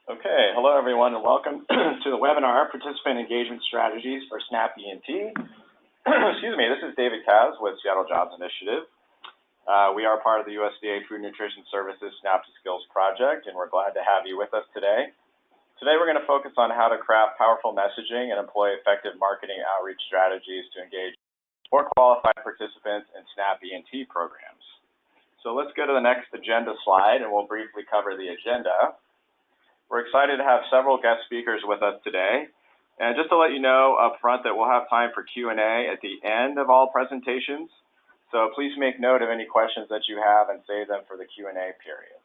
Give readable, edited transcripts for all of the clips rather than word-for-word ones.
Okay, hello everyone and welcome to the webinar, Participant Engagement Strategies for SNAP E&T. Excuse me, this is David Kaz with Seattle Jobs Initiative. We are part of the USDA Food Nutrition Services SNAP to Skills project, and we're glad to have you with us today. Today we're going to focus on how to craft powerful messaging and employ effective marketing outreach strategies to engage more qualified participants in SNAP E&T programs. So let's go to the next agenda slide and we'll briefly cover the agenda. We're excited to have several guest speakers with us today. And just to let you know up front that we'll have time for Q&A at the end of all presentations. So please make note of any questions that you have and save them for the Q&A period.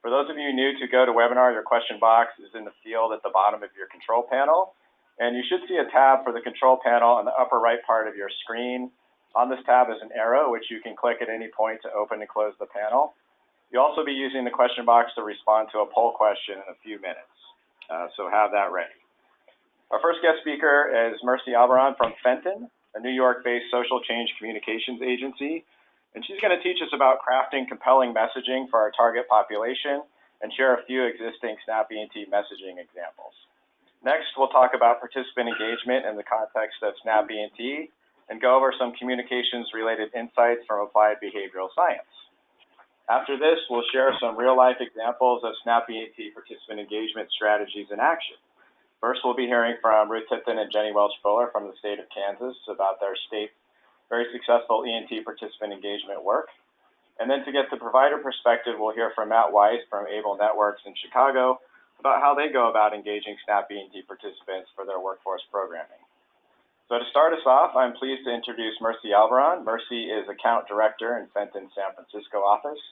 For those of you new to GoToWebinar, your question box is in the field at the bottom of your control panel. And you should see a tab for the control panel on the upper right part of your screen. On this tab is an arrow, which you can click at any point to open and close the panel. You'll also be using the question box to respond to a poll question in a few minutes, so have that ready. Our first guest speaker is Mercy Albaran from Fenton, a New York-based social change communications agency, and she's going to teach us about crafting compelling messaging for our target population and share a few existing SNAP E&T messaging examples. Next, we'll talk about participant engagement in the context of SNAP E&T and go over some communications-related insights from applied behavioral science. After this, we'll share some real-life examples of SNAP E&T participant engagement strategies in action. First, we'll be hearing from Ruth Tipton and Jenny Welch-Fuller from the state of Kansas about their state's very successful E&T participant engagement work. And then to get the provider perspective, we'll hear from Matt Weiss from Able Networks in Chicago about how they go about engaging SNAP E&T participants for their workforce programming. So to start us off, I'm pleased to introduce Mercy Albaran. Mercy is Account Director in Fenton, San Francisco office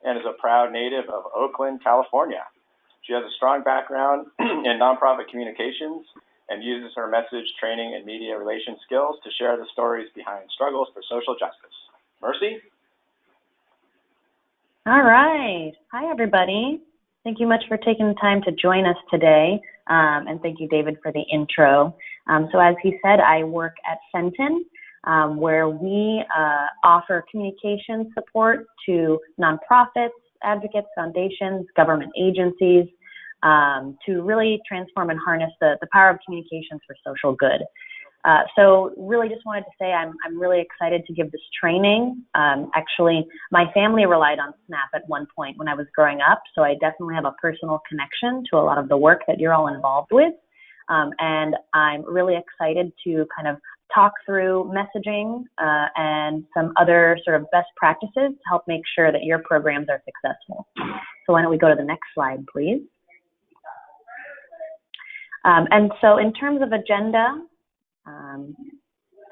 and is a proud native of Oakland, California. She has a strong background in nonprofit communications and uses her message, training, and media relations skills to share the stories behind struggles for social justice. Mercy? All right. Hi, everybody. Thank you much for taking the time to join us today, and thank you, David, for the intro. So as he said, I work at Fenton, where we offer communication support to nonprofits, advocates, foundations, government agencies, to really transform and harness the power of communications for social good. So really just wanted to say I'm really excited to give this training. Actually, my family relied on SNAP at one point when I was growing up, so I definitely have a personal connection to a lot of the work that you're all involved with. And I'm really excited to kind of talk through messaging and some other sort of best practices to help make sure that your programs are successful. So why don't we go to the next slide, please. And so in terms of agenda,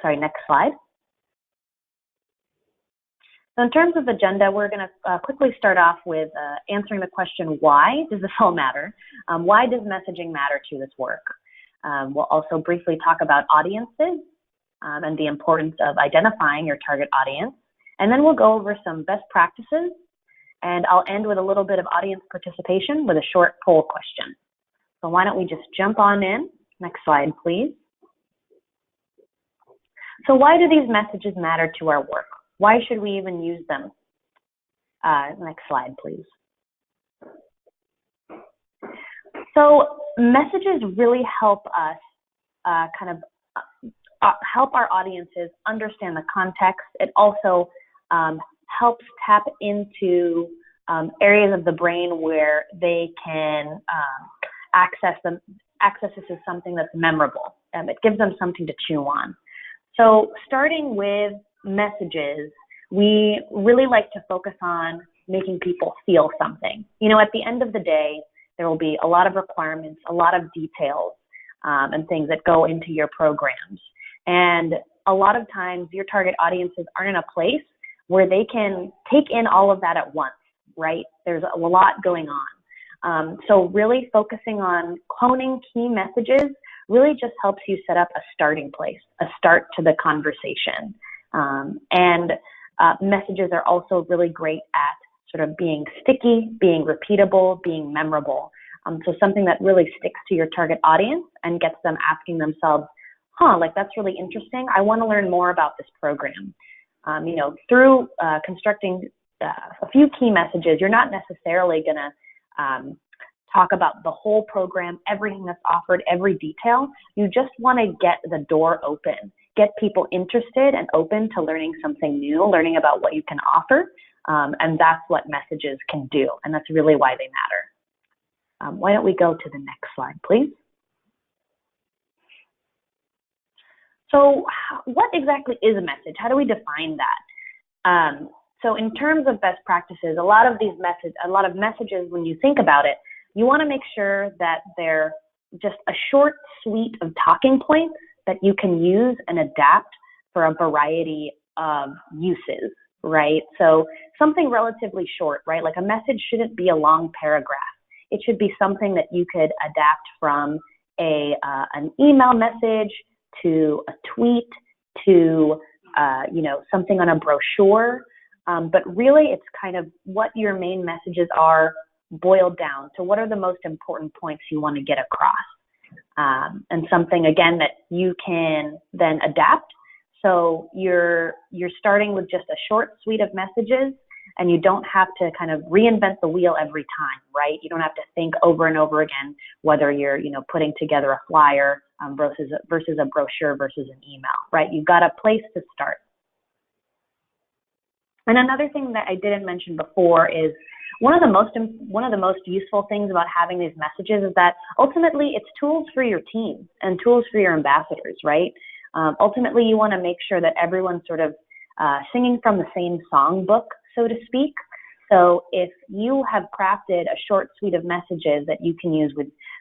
next slide. So in terms of agenda, we're going to quickly start off with answering the question, why does this all matter? Why does messaging matter to this work? We'll also briefly talk about audiences and the importance of identifying your target audience. And then we'll go over some best practices. And I'll end with a little bit of audience participation with a short poll question. So why don't we just jump on in? Next slide, please. So why do these messages matter to our work? Why should we even use them? Next slide, please. So messages really help us help our audiences understand the context. It also helps tap into areas of the brain where they can access this as something that's memorable. It gives them something to chew on. So starting with messages, we really like to focus on making people feel something. You know, at the end of the day, there will be a lot of requirements, a lot of details, and things that go into your programs. And a lot of times your target audiences aren't in a place where they can take in all of that at once, right? There's a lot going on. So really focusing on honing key messages really just helps you set up a starting place, a start to the conversation. And messages are also really great at sort of being sticky, being repeatable, being memorable. So something that really sticks to your target audience and gets them asking themselves, like that's really interesting. I want to learn more about this program. You know, through constructing a few key messages, you're not necessarily going to talk about the whole program, everything that's offered, every detail. You just want to get the door open, get people interested and open to learning something new, learning about what you can offer, and that's what messages can do, and that's really why they matter. Why don't we go to the next slide, please? So what exactly is a message? How do we define that? So in terms of best practices, a lot of messages, when you think about it, you want to make sure that they're just a short suite of talking points that you can use and adapt for a variety of uses, right? So something relatively short, right? Like a message shouldn't be a long paragraph. It should be something that you could adapt from an email message to a tweet to something on a brochure. But really, it's kind of what your main messages are boiled down to. What are the most important points you want to get across? And something, again, that you can then adapt. So you're starting with just a short suite of messages, and you don't have to kind of reinvent the wheel every time, right? You don't have to think over and over again whether you're putting together a flyer versus a brochure versus an email, right? You've got a place to start. And another thing that I didn't mention before is one of the most useful things about having these messages is that ultimately it's tools for your team and tools for your ambassadors, right? Ultimately, you want to make sure that everyone's sort of singing from the same songbook, so to speak. So if you have crafted a short suite of messages that you can use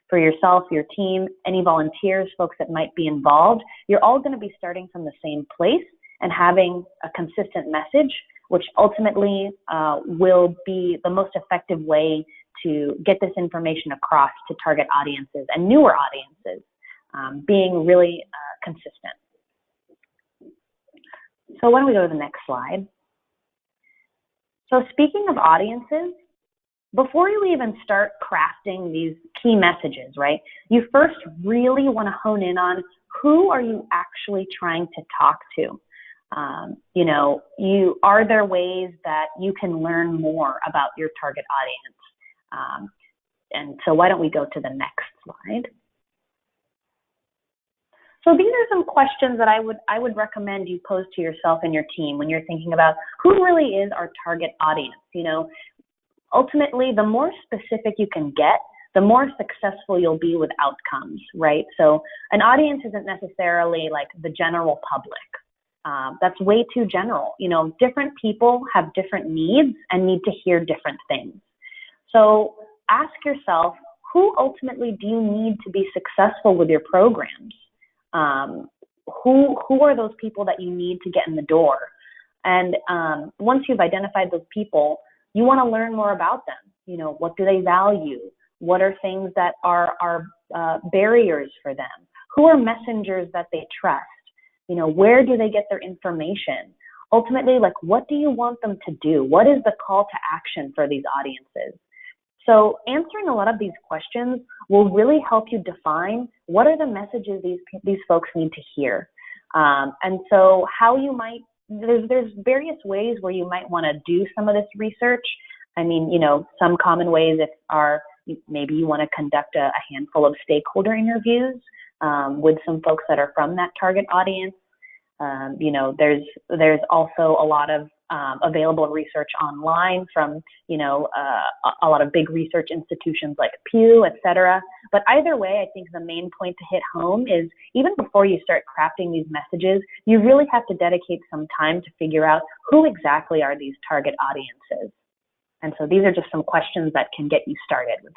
for yourself, your team, any volunteers, folks that might be involved, you're all going to be starting from the same place and having a consistent message, which ultimately will be the most effective way to get this information across to target audiences and newer audiences, being really consistent. So why don't we go to the next slide? So speaking of audiences, before you even start crafting these key messages, right, you first really want to hone in on who are you actually trying to talk to. Are there ways that you can learn more about your target audience? And so why don't we go to the next slide? So these are some questions that I would recommend you pose to yourself and your team when you're thinking about who really is our target audience. Ultimately, the more specific you can get, the more successful you'll be with outcomes, right? So an audience isn't necessarily like the general public. That's way too general. Different people have different needs and need to hear different things. So ask yourself, who ultimately do you need to be successful with your programs? Who are those people that you need to get in the door? And once you've identified those people, you want to learn more about them. What do they value? What are things that are barriers for them? Who are messengers that they trust? Where do they get their information? Ultimately, what do you want them to do? What is the call to action for these audiences? So answering a lot of these questions will really help you define what are the messages these folks need to hear. And so how you might, there's various ways where you might want to do some of this research. I mean, some common ways are maybe you want to conduct a handful of stakeholder interviews with some folks that are from that target audience. There's also a lot of available research online from, a lot of big research institutions like Pew, et cetera. But either way, I think the main point to hit home is even before you start crafting these messages, you really have to dedicate some time to figure out who exactly are these target audiences. And so these are just some questions that can get you started with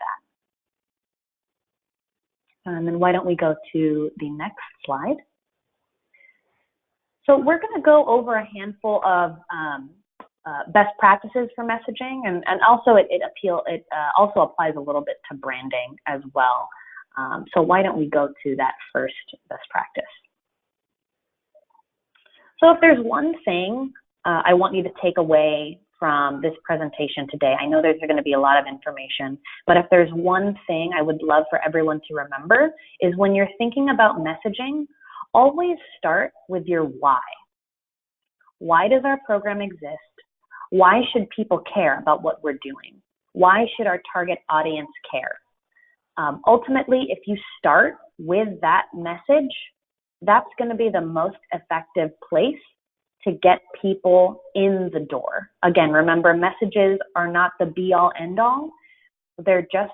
that. And then why don't we go to the next slide? So we're going to go over a handful of best practices for messaging, and also it also applies a little bit to branding as well. So why don't we go to that first best practice? So if there's one thing I want you to take away from this presentation today, I know there's going to be a lot of information, but if there's one thing I would love for everyone to remember is when you're thinking about messaging, always start with your why. Why does our program exist? Why should people care about what we're doing? Why should our target audience care? Ultimately, if you start with that message, that's going to be the most effective place to get people in the door. Again, remember, messages are not the be-all, end-all. They're just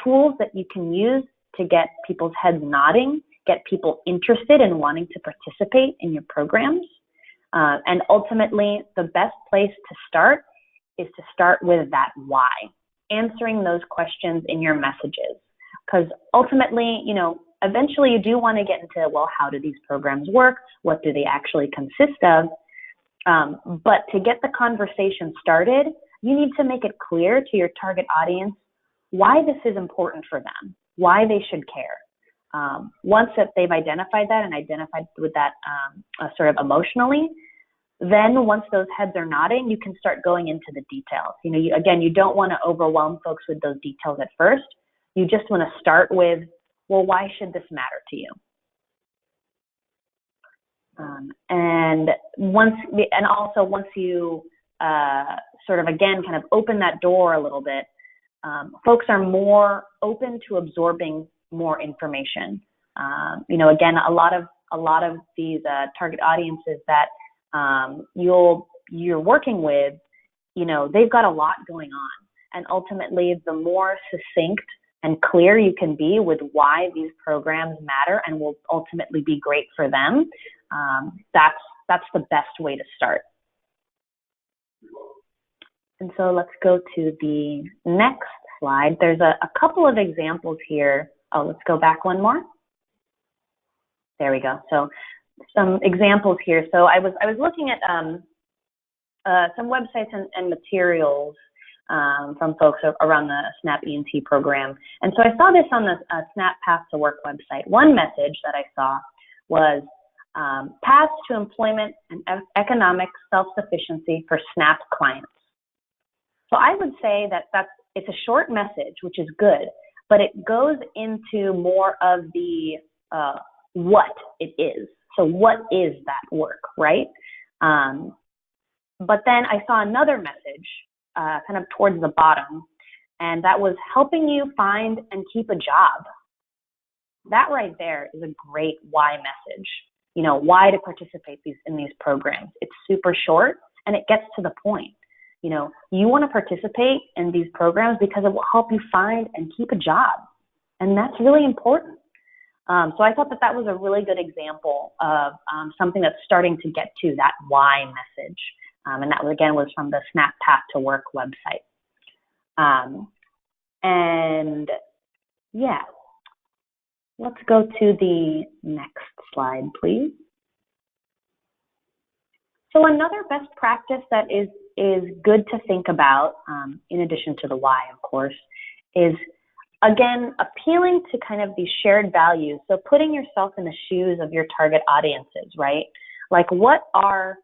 tools that you can use to get people's heads nodding, get people interested in wanting to participate in your programs. And ultimately, the best place to start is to start with that why, answering those questions in your messages. Because ultimately, eventually you do want to get into, well, how do these programs work? What do they actually consist of? But to get the conversation started, you need to make it clear to your target audience why this is important for them, why they should care. Once that they've identified that and identified with that sort of emotionally, then once those heads are nodding, you can start going into the details. You don't want to overwhelm folks with those details at first. You just want to start with, well, why should this matter to you? And once you sort of, again, kind of open that door a little bit, folks are more open to absorbing more information. Again, a lot of these target audiences that you're working with, they've got a lot going on. And ultimately, the more succinct and clear you can be with why these programs matter and will ultimately be great for them, that's the best way to start. And so let's go to the next slide. There's a couple of examples here. Oh, let's go back one more. There we go. So some examples here. So I was looking at some websites and materials from folks around the SNAP E&T program. And so I saw this on the SNAP Path to Work website. One message that I saw was paths to employment and economic self-sufficiency for SNAP clients. So I would say that it's a short message, which is good, but it goes into more of the what it is. So what is that work, right? But then I saw another message kind of towards the bottom, and that was helping you find and keep a job. That right there is a great why message. Why to participate in these programs. It's super short and it gets to the point. You want to participate in these programs because it will help you find and keep a job. And that's really important. So I thought that was a really good example of something that's starting to get to that why message. And that, again, was from the SNAP Path to Work website. And yeah, let's go to the next slide, please. So another best practice that is good to think about, in addition to the why, of course, is, again, appealing to kind of these shared values. So putting yourself in the shoes of your target audiences, right? Like what are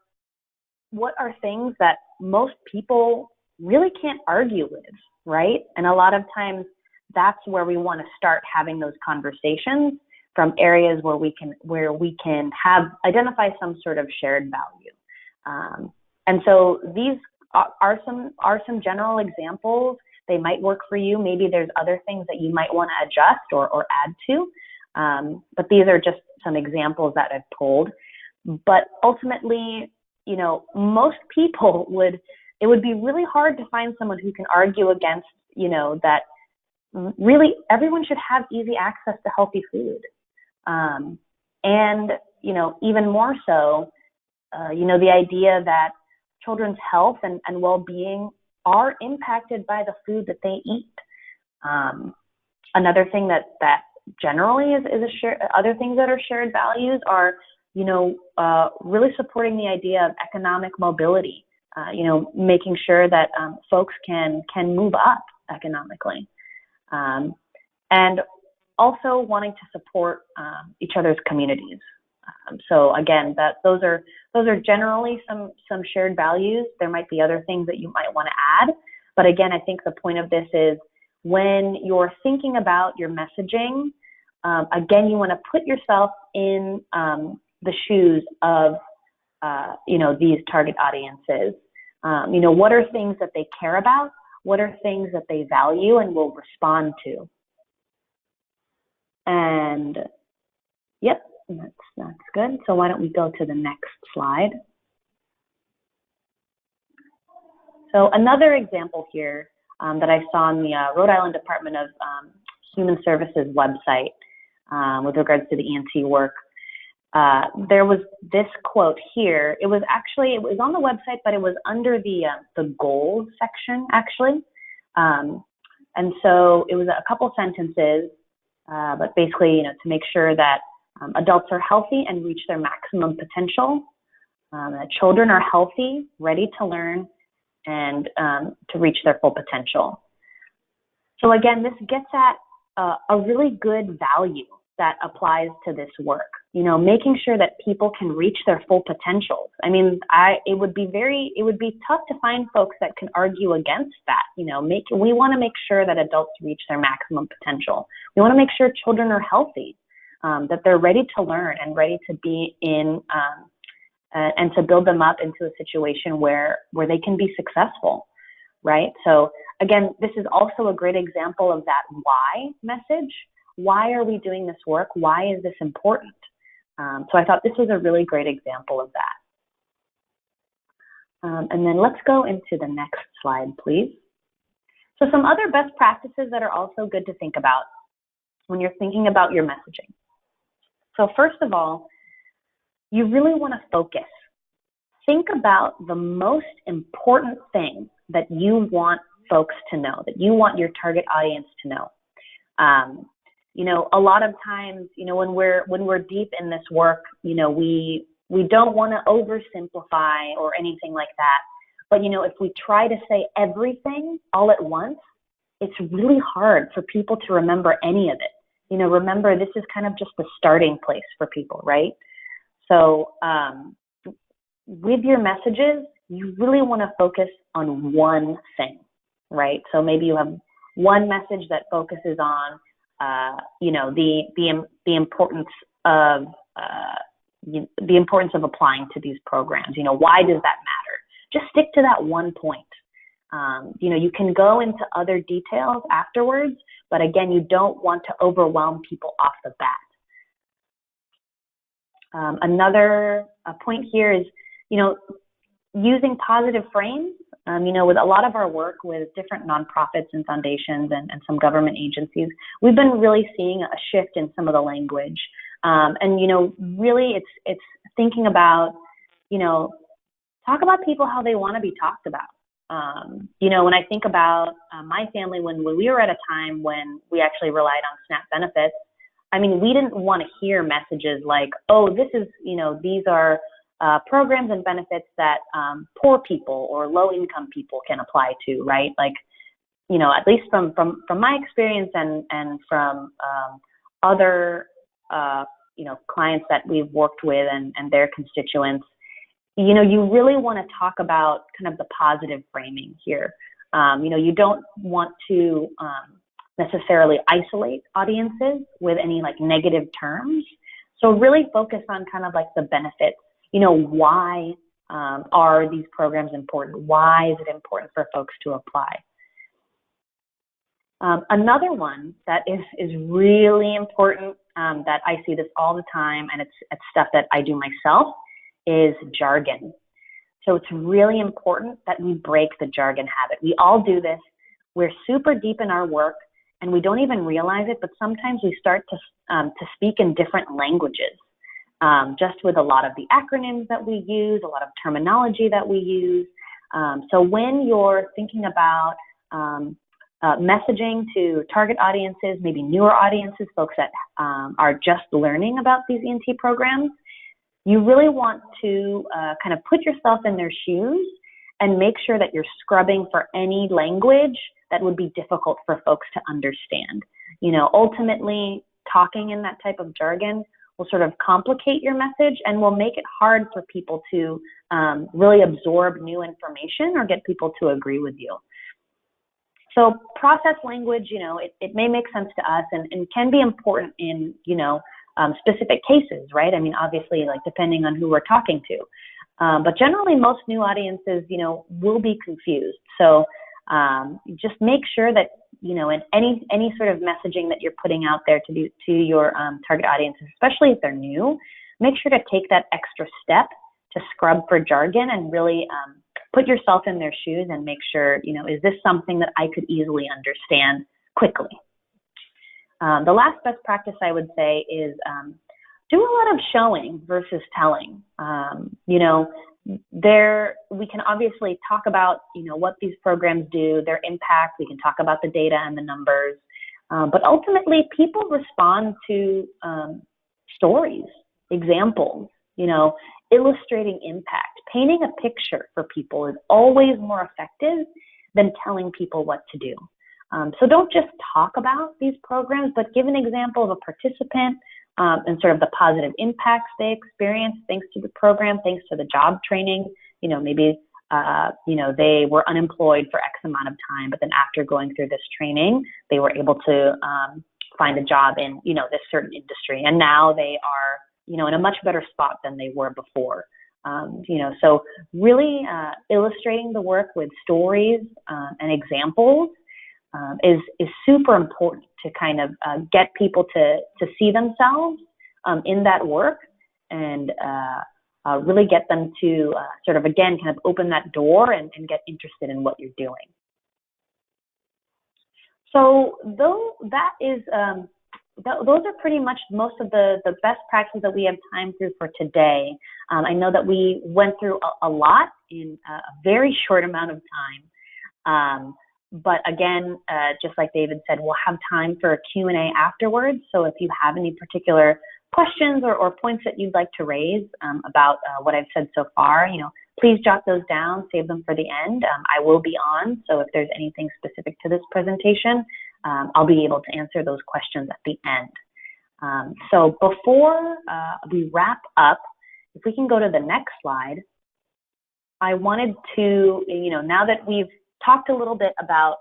things that most people really can't argue with, right? And a lot of times that's where we want to start having those conversations, from areas where we can identify some sort of shared value. And so these are some general examples. They might work for you. Maybe there's other things that you might want to adjust or add to. But these are just some examples that I've pulled. But ultimately, most people it would be really hard to find someone who can argue against, that really everyone should have easy access to healthy food. And, even more so, the idea that children's health and well-being are impacted by the food that they eat. Another thing that generally is other things that are shared values are, really supporting the idea of economic mobility, making sure that folks can move up economically. And also wanting to support each other's communities. So again, those are generally some shared values. There might be other things that you might want to add, but again, I think the point of this is when you're thinking about your messaging, again, you want to put yourself in the shoes of these target audiences. What are things that they care about? What are things that they value and will respond to? And yep, that's good. So why don't we go to the next slide? So another example here that I saw on the Rhode Island Department of Human Services website with regards to the E&T work. There was this quote here. It was on the website, but it was under the goals section, actually. And so it was a couple sentences, but basically, to make sure that adults are healthy and reach their maximum potential, that children are healthy, ready to learn, and to reach their full potential. So again, this gets at a really good value that applies to this work, making sure that people can reach their full potential. I mean, it would be tough to find folks that can argue against that. We want to make sure that adults reach their maximum potential. We want to make sure children are healthy, that they're ready to learn and ready to be in, and to build them up into a situation where they can be successful, right? So again, this is also a great example of that why message. Why are we doing this work? Why is this important? So I thought this was a really great example of that. And then let's go into the next slide, please. So some other best practices that are also good to think about when you're thinking about your messaging. So first of all, you really want to focus. Think about the most important thing that you want folks to know, that you want your target audience to know. A lot of times, when we're deep in this work, we don't want to oversimplify or anything like that. But, if we try to say everything all at once, it's really hard for people to remember any of it. Remember, this is kind of just the starting place for people, right? So with your messages, you really want to focus on one thing, right? So maybe you have one message that focuses on the importance of the importance of applying to these programs. Why does that matter? Just stick to that one point. You can go into other details afterwards, but again, you don't want to overwhelm people off the bat. Another point here is, using positive frames. With a lot of our work with different nonprofits and foundations and some government agencies, we've been really seeing a shift in some of the language. Really it's thinking about, talk about people how they want to be talked about. When I think about my family, when we were at a time when we actually relied on SNAP benefits, we didn't want to hear messages like, oh, this is, these are programs and benefits that poor people or low-income people can apply to, right? Like, at least from my experience and from other, clients that we've worked with and their constituents, you really want to talk about kind of the positive framing here. You don't want to necessarily isolate audiences with any like negative terms. So really focus on kind of like the benefits. Why are these programs important? Why is it important for folks to apply? Another one that is really important, that I see this all the time, and it's stuff that I do myself, is jargon. So it's really important that we break the jargon habit. We all do this. We're super deep in our work, and we don't even realize it, but sometimes we start to speak in different languages. Just with a lot of the acronyms that we use, a lot of terminology that we use. So when you're thinking about messaging to target audiences, maybe newer audiences, folks that are just learning about these E&T programs, you really want to kind of put yourself in their shoes and make sure that you're scrubbing for any language that would be difficult for folks to understand. Ultimately, talking in that type of jargon will sort of complicate your message and will make it hard for people to really absorb new information or get people to agree with you. So process language, it may make sense to us and can be important in, specific cases, right? Obviously, like depending on who we're talking to. But generally, most new audiences, will be confused. So just make sure that and any sort of messaging that you're putting out there to your target audiences, especially if they're new, make sure to take that extra step to scrub for jargon and really put yourself in their shoes and make sure, is this something that I could easily understand quickly? The last best practice I would say is do a lot of showing versus telling. We can obviously talk about, what these programs do, their impact. We can talk about the data and the numbers. But ultimately, people respond to stories, examples, illustrating impact. Painting a picture for people is always more effective than telling people what to do. So don't just talk about these programs, but give an example of a participant and sort of the positive impacts they experienced thanks to the program, thanks to the job training. Maybe they were unemployed for X amount of time, but then after going through this training, they were able to find a job in, this certain industry. And now they are, in a much better spot than they were before. So really illustrating the work with stories and examples is super important to kind of get people to see themselves in that work and really get them to sort of, again, kind of open that door and get interested in what you're doing. So those are pretty much most of the best practices that we have time through for today. I know that we went through a lot in a very short amount of time. But again, just like David said, we'll have time for a Q&A afterwards. So if you have any particular questions or points that you'd like to raise about what I've said so far, please jot those down, save them for the end. I will be on, so if there's anything specific to this presentation, I'll be able to answer those questions at the end. So before we wrap up, if we can go to the next slide, I wanted to, now that we've talked a little bit about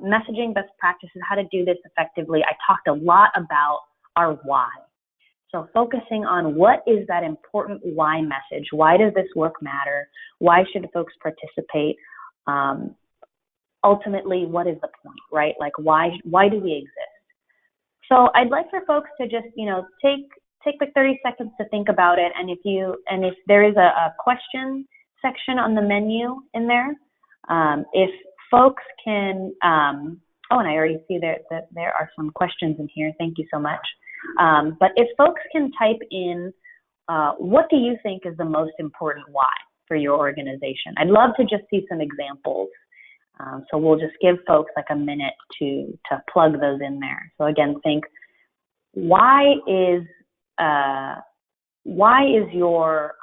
messaging best practices, how to do this effectively, I talked a lot about our why. So focusing on what is that important why message? Why does this work matter? Why should folks participate? Ultimately, what is the point, right? Like, why do we exist? So I'd like for folks to just, take like 30 seconds to think about it. And if there is a question section on the menu in there, if folks can, and I already see that there are some questions in here. Thank you so much. But if folks can type in, what do you think is the most important why for your organization? I'd love to just see some examples. So we'll just give folks like a minute to plug those in there. So again, think, why is your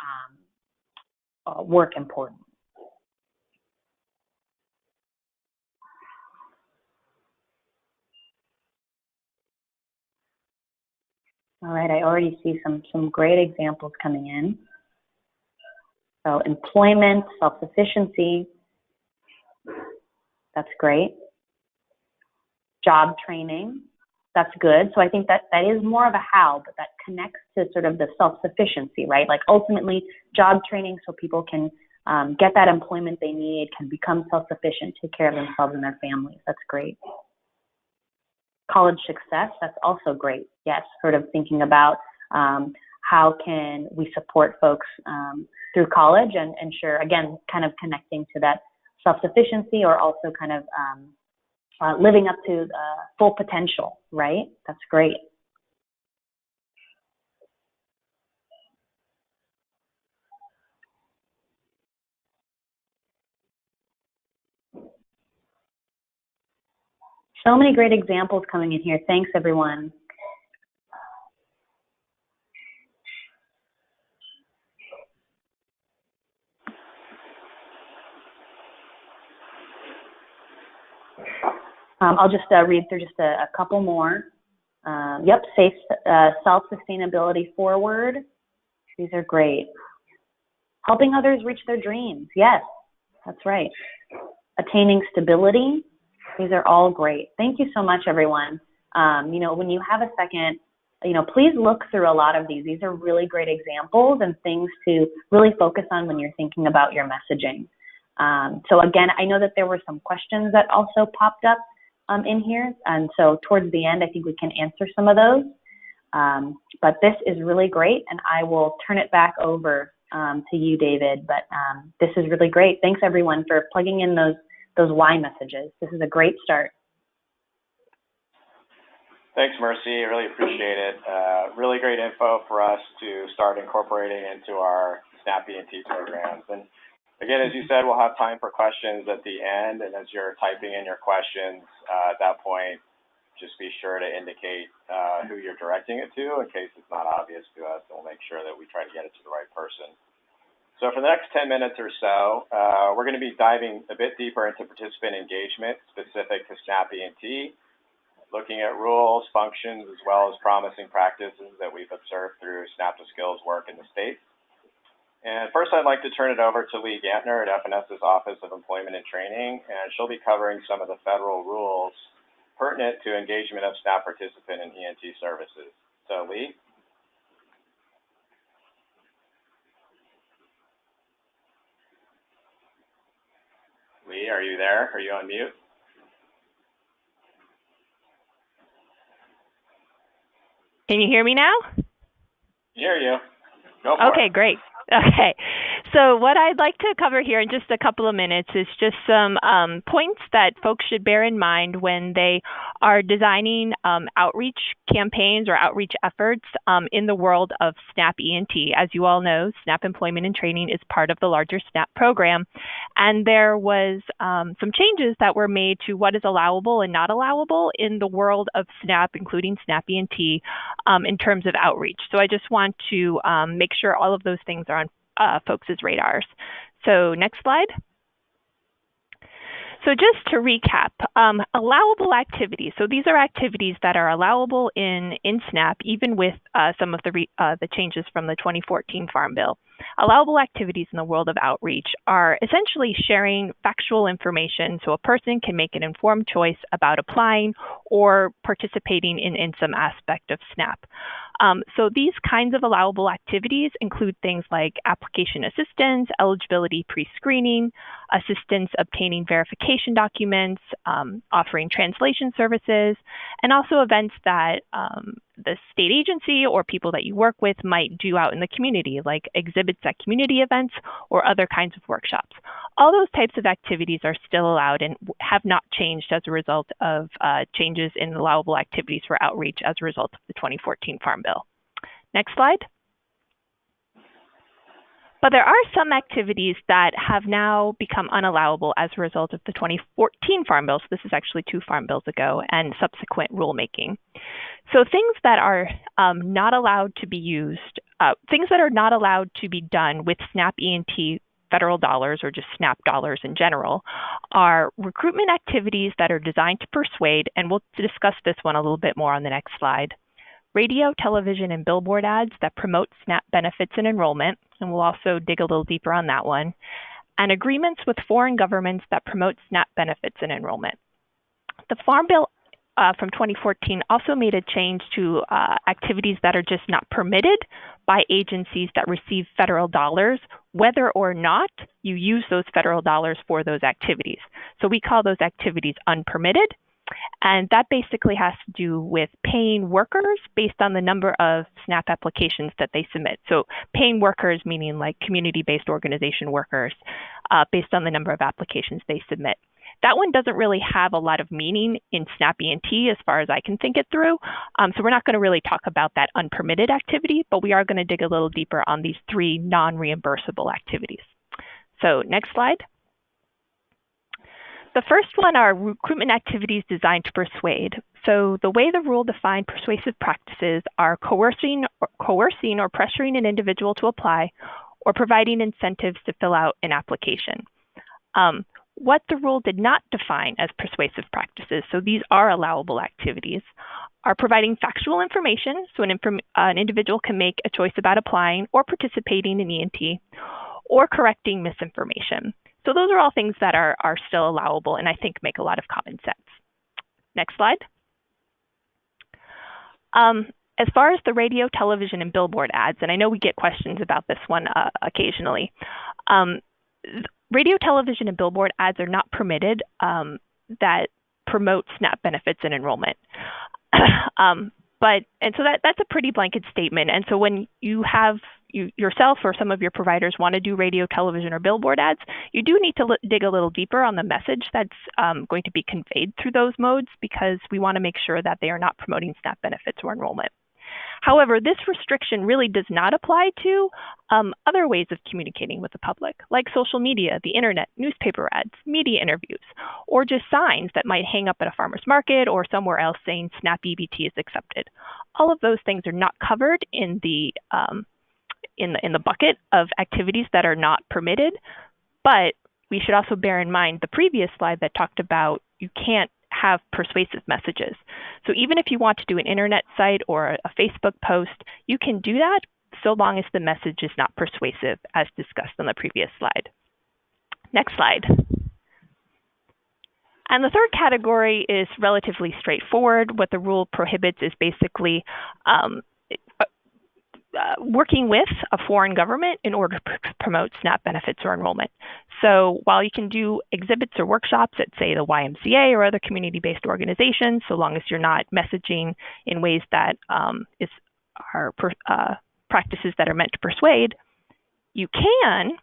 work important? All right, I already see some great examples coming in. So employment, self-sufficiency, that's great. Job training, that's good. So I think that is more of a how, but that connects to sort of the self-sufficiency, right? Like ultimately job training so people can get that employment they need, can become self-sufficient, take care of themselves and their families. That's great. College success, that's also great. Yes, sort of thinking about how can we support folks through college and ensure, again, kind of connecting to that self-sufficiency or also kind of living up to full potential, right? That's great. So many great examples coming in here. Thanks, everyone. I'll just read through just a couple more. Yep, safe self-sustainability forward. These are great. Helping others reach their dreams. Yes, that's right. Attaining stability. These are all great. Thank you so much, everyone. When you have a second, please look through a lot of these. These are really great examples and things to really focus on when you're thinking about your messaging. So again, I know that there were some questions that also popped up in here, and so towards the end, I think we can answer some of those. But this is really great, and I will turn it back over to you, David. But this is really great. Thanks, everyone, for plugging in those why messages. This is a great start. Thanks, Mercy. I really appreciate it. Really great info for us to start incorporating into our SNAP E&T programs. And again, as you said, we'll have time for questions at the end. And as you're typing in your questions, at that point, just be sure to indicate who you're directing it to in case it's not obvious to us. And we'll make sure that we try to get it to the right person. So for the next 10 minutes or so, we're going to be diving a bit deeper into participant engagement specific to SNAP E&T, looking at rules, functions, as well as promising practices that we've observed through SNAP to Skills work in the state. And first, I'd like to turn it over to Lee Gantner at FNS's Office of Employment and Training, and she'll be covering some of the federal rules pertinent to engagement of SNAP participant in E&T services. So, Lee? Lee, are you there? Are you on mute? Can you hear me now? Hear you. Go for it. Okay, great. Okay, so what I'd like to cover here in just a couple of minutes is just some points that folks should bear in mind when they are designing outreach campaigns or outreach efforts in the world of SNAP E&T. As you all know, SNAP Employment and Training is part of the larger SNAP program, and there was some changes that were made to what is allowable and not allowable in the world of SNAP, including SNAP E&T, in terms of outreach. So I just want to make sure all of those things are on folks' radars. So next slide. So just to recap, allowable activities. So these are activities that are allowable in SNAP, even with some of the changes from the 2014 Farm Bill. Allowable activities in the world of outreach are essentially sharing factual information so a person can make an informed choice about applying or participating in some aspect of SNAP. So these kinds of allowable activities include things like application assistance, eligibility pre-screening, assistance obtaining verification documents, offering translation services, and also events that the state agency or people that you work with might do out in the community, like exhibits at community events or other kinds of workshops. All those types of activities are still allowed and have not changed as a result of changes in allowable activities for outreach as a result of the 2014 Farm Bill. Next slide. But there are some activities that have now become unallowable as a result of the 2014 Farm Bill. So this is actually 2 Farm Bills ago and subsequent rulemaking. So things that are not allowed to be used, things that are not allowed to be done with SNAP E&T federal dollars or just SNAP dollars in general are recruitment activities that are designed to persuade, and we'll discuss this one a little bit more on the next slide. Radio, television, and billboard ads that promote SNAP benefits and enrollment, and we'll also dig a little deeper on that one, and agreements with foreign governments that promote SNAP benefits and enrollment. The Farm Bill from 2014 also made a change to activities that are just not permitted by agencies that receive federal dollars, whether or not you use those federal dollars for those activities. So we call those activities unpermitted. And that basically has to do with paying workers based on the number of SNAP applications that they submit. So paying workers, meaning like community-based organization workers, based on the number of applications they submit. That one doesn't really have a lot of meaning in SNAP E&T as far as I can think it through. So we're not going to really talk about that unpermitted activity, but we are going to dig a little deeper on these 3 non-reimbursable activities. So next slide. The first one are recruitment activities designed to persuade. So the way the rule defined persuasive practices are coercing or pressuring an individual to apply or providing incentives to fill out an application. What the rule did not define as persuasive practices, so these are allowable activities, are providing factual information, so an individual can make a choice about applying or participating in E&T, or correcting misinformation. So those are all things that are still allowable and I think make a lot of common sense. Next slide. As far as the radio, television, and billboard ads, and I know we get questions about this one occasionally, radio, television, and billboard ads are not permitted. That promote SNAP benefits and enrollment. So that's a pretty blanket statement. And so when you yourself or some of your providers want to do radio, television, or billboard ads, you do need to dig a little deeper on the message that's going to be conveyed through those modes, because we want to make sure that they are not promoting SNAP benefits or enrollment. However, this restriction really does not apply to other ways of communicating with the public, like social media, the internet, newspaper ads, media interviews, or just signs that might hang up at a farmer's market or somewhere else saying SNAP E&T is accepted. All of those things are not covered in the bucket of activities that are not permitted, but we should also bear in mind the previous slide that talked about you can't have persuasive messages. So even if you want to do an internet site or a Facebook post, you can do that so long as the message is not persuasive, as discussed on the previous slide. Next slide. And the third category is relatively straightforward. What the rule prohibits is basically working with a foreign government in order to promote SNAP benefits or enrollment. So while you can do exhibits or workshops at, say, the YMCA or other community-based organizations, so long as you're not messaging in ways that are practices that are meant to persuade, you can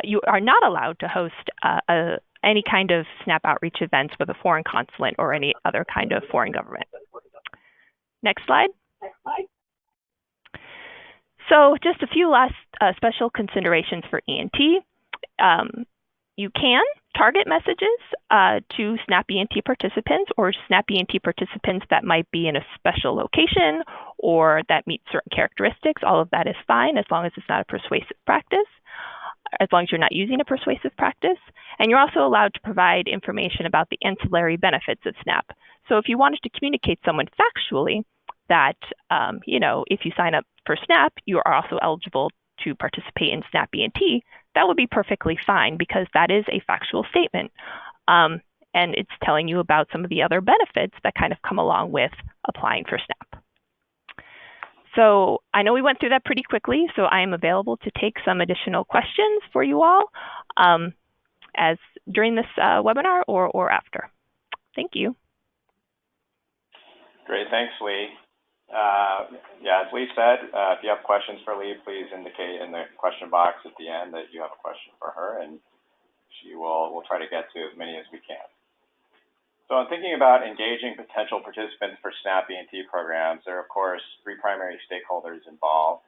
you are not allowed to host any kind of SNAP outreach events with a foreign consulate or any other kind of foreign government. Next slide. So just a few last special considerations for E&T. You can target messages to SNAP E&T participants or SNAP E&T participants that might be in a special location or that meet certain characteristics. All of that is fine as long as it's not a persuasive practice, as long as you're not using a persuasive practice. And you're also allowed to provide information about the ancillary benefits of SNAP. So if you wanted to communicate someone factually that, if you sign up for SNAP, you are also eligible to participate in SNAP E&T, that would be perfectly fine, because that is a factual statement. And it's telling you about some of the other benefits that kind of come along with applying for SNAP. So I know we went through that pretty quickly, so I am available to take some additional questions for you all as during this webinar or after. Thank you. Great, thanks, Lee. As Lee said, if you have questions for Lee, please indicate in the question box at the end that you have a question for her, and we'll try to get to as many as we can. So in thinking about engaging potential participants for SNAP E&T programs, there are, of course, three primary stakeholders involved.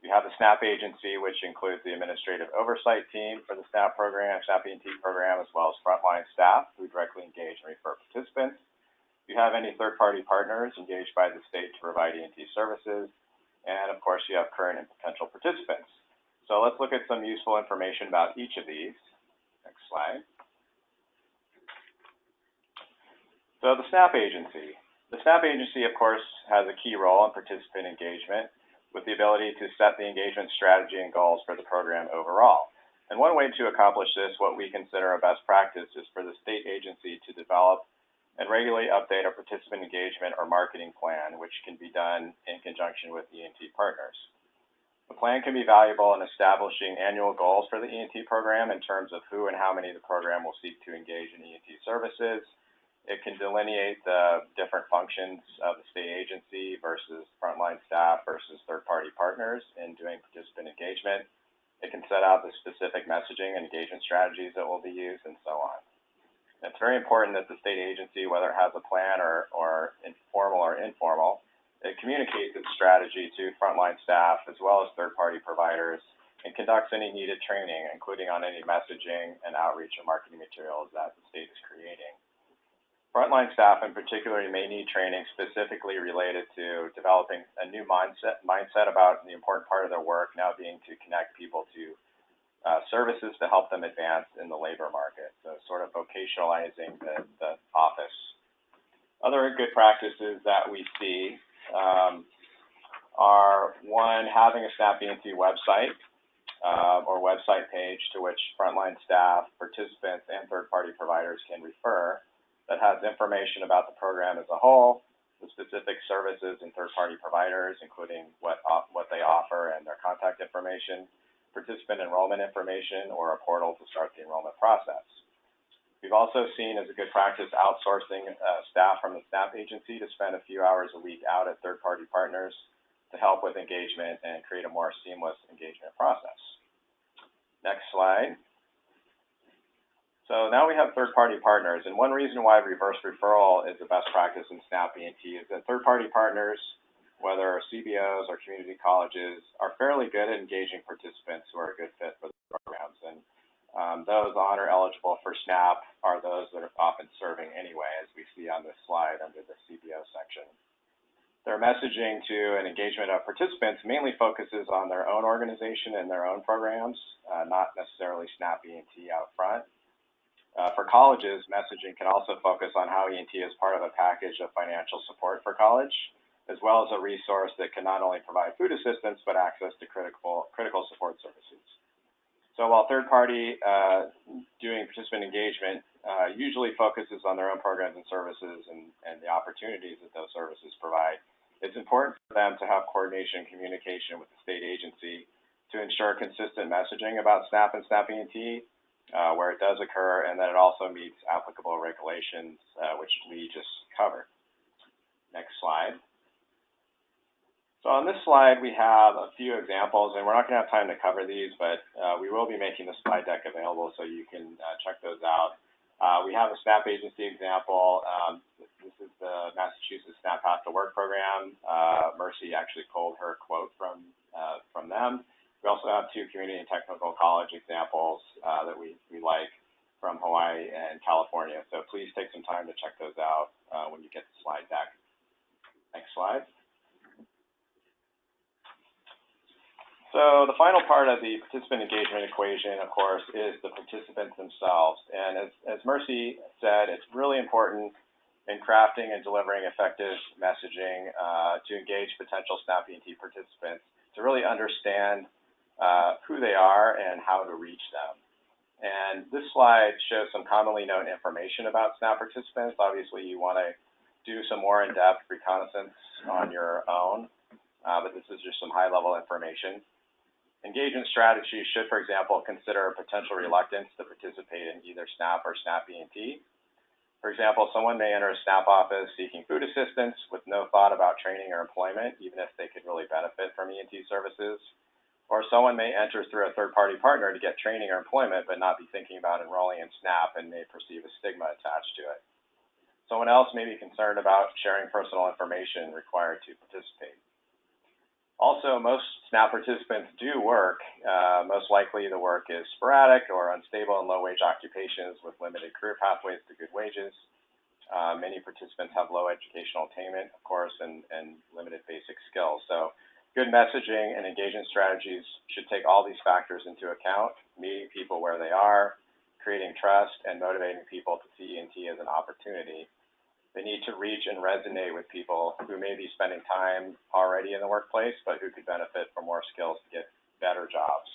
You have the SNAP agency, which includes the administrative oversight team for the SNAP program, SNAP E&T program, as well as frontline staff who directly engage and refer participants. You have any third-party partners engaged by the state to provide E&T services, and of course you have current and potential participants. So let's look at some useful information about each of these. Next slide. So the SNAP agency. The SNAP agency, of course, has a key role in participant engagement with the ability to set the engagement strategy and goals for the program overall. And one way to accomplish this, what we consider a best practice, is for the state agency to develop and regularly update a participant engagement or marketing plan, which can be done in conjunction with E&T partners. The plan can be valuable in establishing annual goals for the E&T program in terms of who and how many the program will seek to engage in E&T services. It can delineate the different functions of the state agency versus frontline staff versus third-party partners in doing participant engagement. It can set out the specific messaging and engagement strategies that will be used, and so on. It's very important that the state agency, whether it has a plan or informal or informal, it communicates its strategy to frontline staff as well as third-party providers and conducts any needed training, including on any messaging and outreach or marketing materials that the state is creating. Frontline staff in particular may need training specifically related to developing a new mindset about the important part of their work now being to connect people to services to help them advance in the labor market, so sort of vocationalizing the office. Other good practices that we see are, one, having a SNAP E&T website or website page to which frontline staff, participants, and third-party providers can refer that has information about the program as a whole, the specific services and third-party providers, including what they offer and their contact information, participant enrollment information, or a portal to start the enrollment process. We've also seen as a good practice outsourcing staff from the SNAP agency to spend a few hours a week out at third-party partners to help with engagement and create a more seamless engagement process. Next slide. So now we have third-party partners, and one reason why reverse referral is the best practice in SNAP E&T is that third-party partners, whether CBOs or community colleges, are fairly good at engaging participants who are a good fit for the programs. And those on or eligible for SNAP are those that are often serving anyway, as we see on this slide under the CBO section. Their messaging to an engagement of participants mainly focuses on their own organization and their own programs, not necessarily SNAP E&T out front. For colleges, messaging can also focus on how E&T is part of a package of financial support for college, as well as a resource that can not only provide food assistance, but access to critical support services. So while third-party doing participant engagement usually focuses on their own programs and services and the opportunities that those services provide, it's important for them to have coordination and communication with the state agency to ensure consistent messaging about SNAP and SNAP E&T where it does occur, and that it also meets applicable regulations, which Lee just covered. Next slide. So on this slide, we have a few examples, and we're not going to have time to cover these, but we will be making the slide deck available so you can check those out. We have a SNAP agency example. This is the Massachusetts SNAP Path to Work program. Mercy actually pulled her quote from them. We also have two community and technical college examples that we like from Hawaii and California. So please take some time to check those out when you get the slide deck. Next slide. So the final part of the participant engagement equation, of course, is the participants themselves. And as Mercy said, it's really important in crafting and delivering effective messaging to engage potential SNAP E&T participants to really understand who they are and how to reach them. And this slide shows some commonly known information about SNAP participants. Obviously, you want to do some more in-depth reconnaissance on your own, but this is just some high-level information. Engagement strategies should, for example, consider a potential reluctance to participate in either SNAP or SNAP E&T. For example, someone may enter a SNAP office seeking food assistance with no thought about training or employment, even if they could really benefit from E&T services. Or someone may enter through a third-party partner to get training or employment, but not be thinking about enrolling in SNAP and may perceive a stigma attached to it. Someone else may be concerned about sharing personal information required to participate. Also, most SNAP participants do work. Most likely the work is sporadic or unstable in low-wage occupations with limited career pathways to good wages. Many participants have low educational attainment, of course, and limited basic skills. So good messaging and engagement strategies should take all these factors into account, meeting people where they are, creating trust, and motivating people to see E&T as an opportunity. They need to reach and resonate with people who may be spending time already in the workplace, but who could benefit from more skills to get better jobs.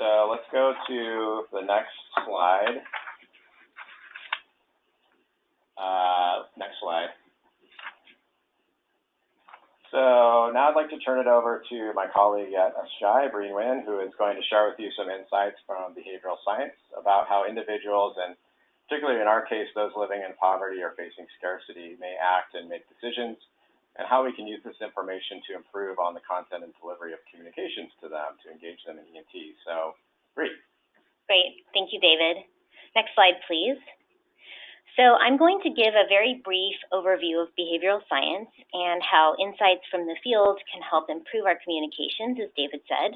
So let's go to the next slide. Next slide. So now I'd like to turn it over to my colleague at SCHI, Breen Nguyen, who is going to share with you some insights from behavioral science about how individuals, and particularly in our case, those living in poverty or facing scarcity, may act and make decisions, and how we can use this information to improve on the content and delivery of communications to them to engage them in E&T. So, Bree. Great. Thank you, David. Next slide, please. So I'm going to give a very brief overview of behavioral science and how insights from the field can help improve our communications, as David said.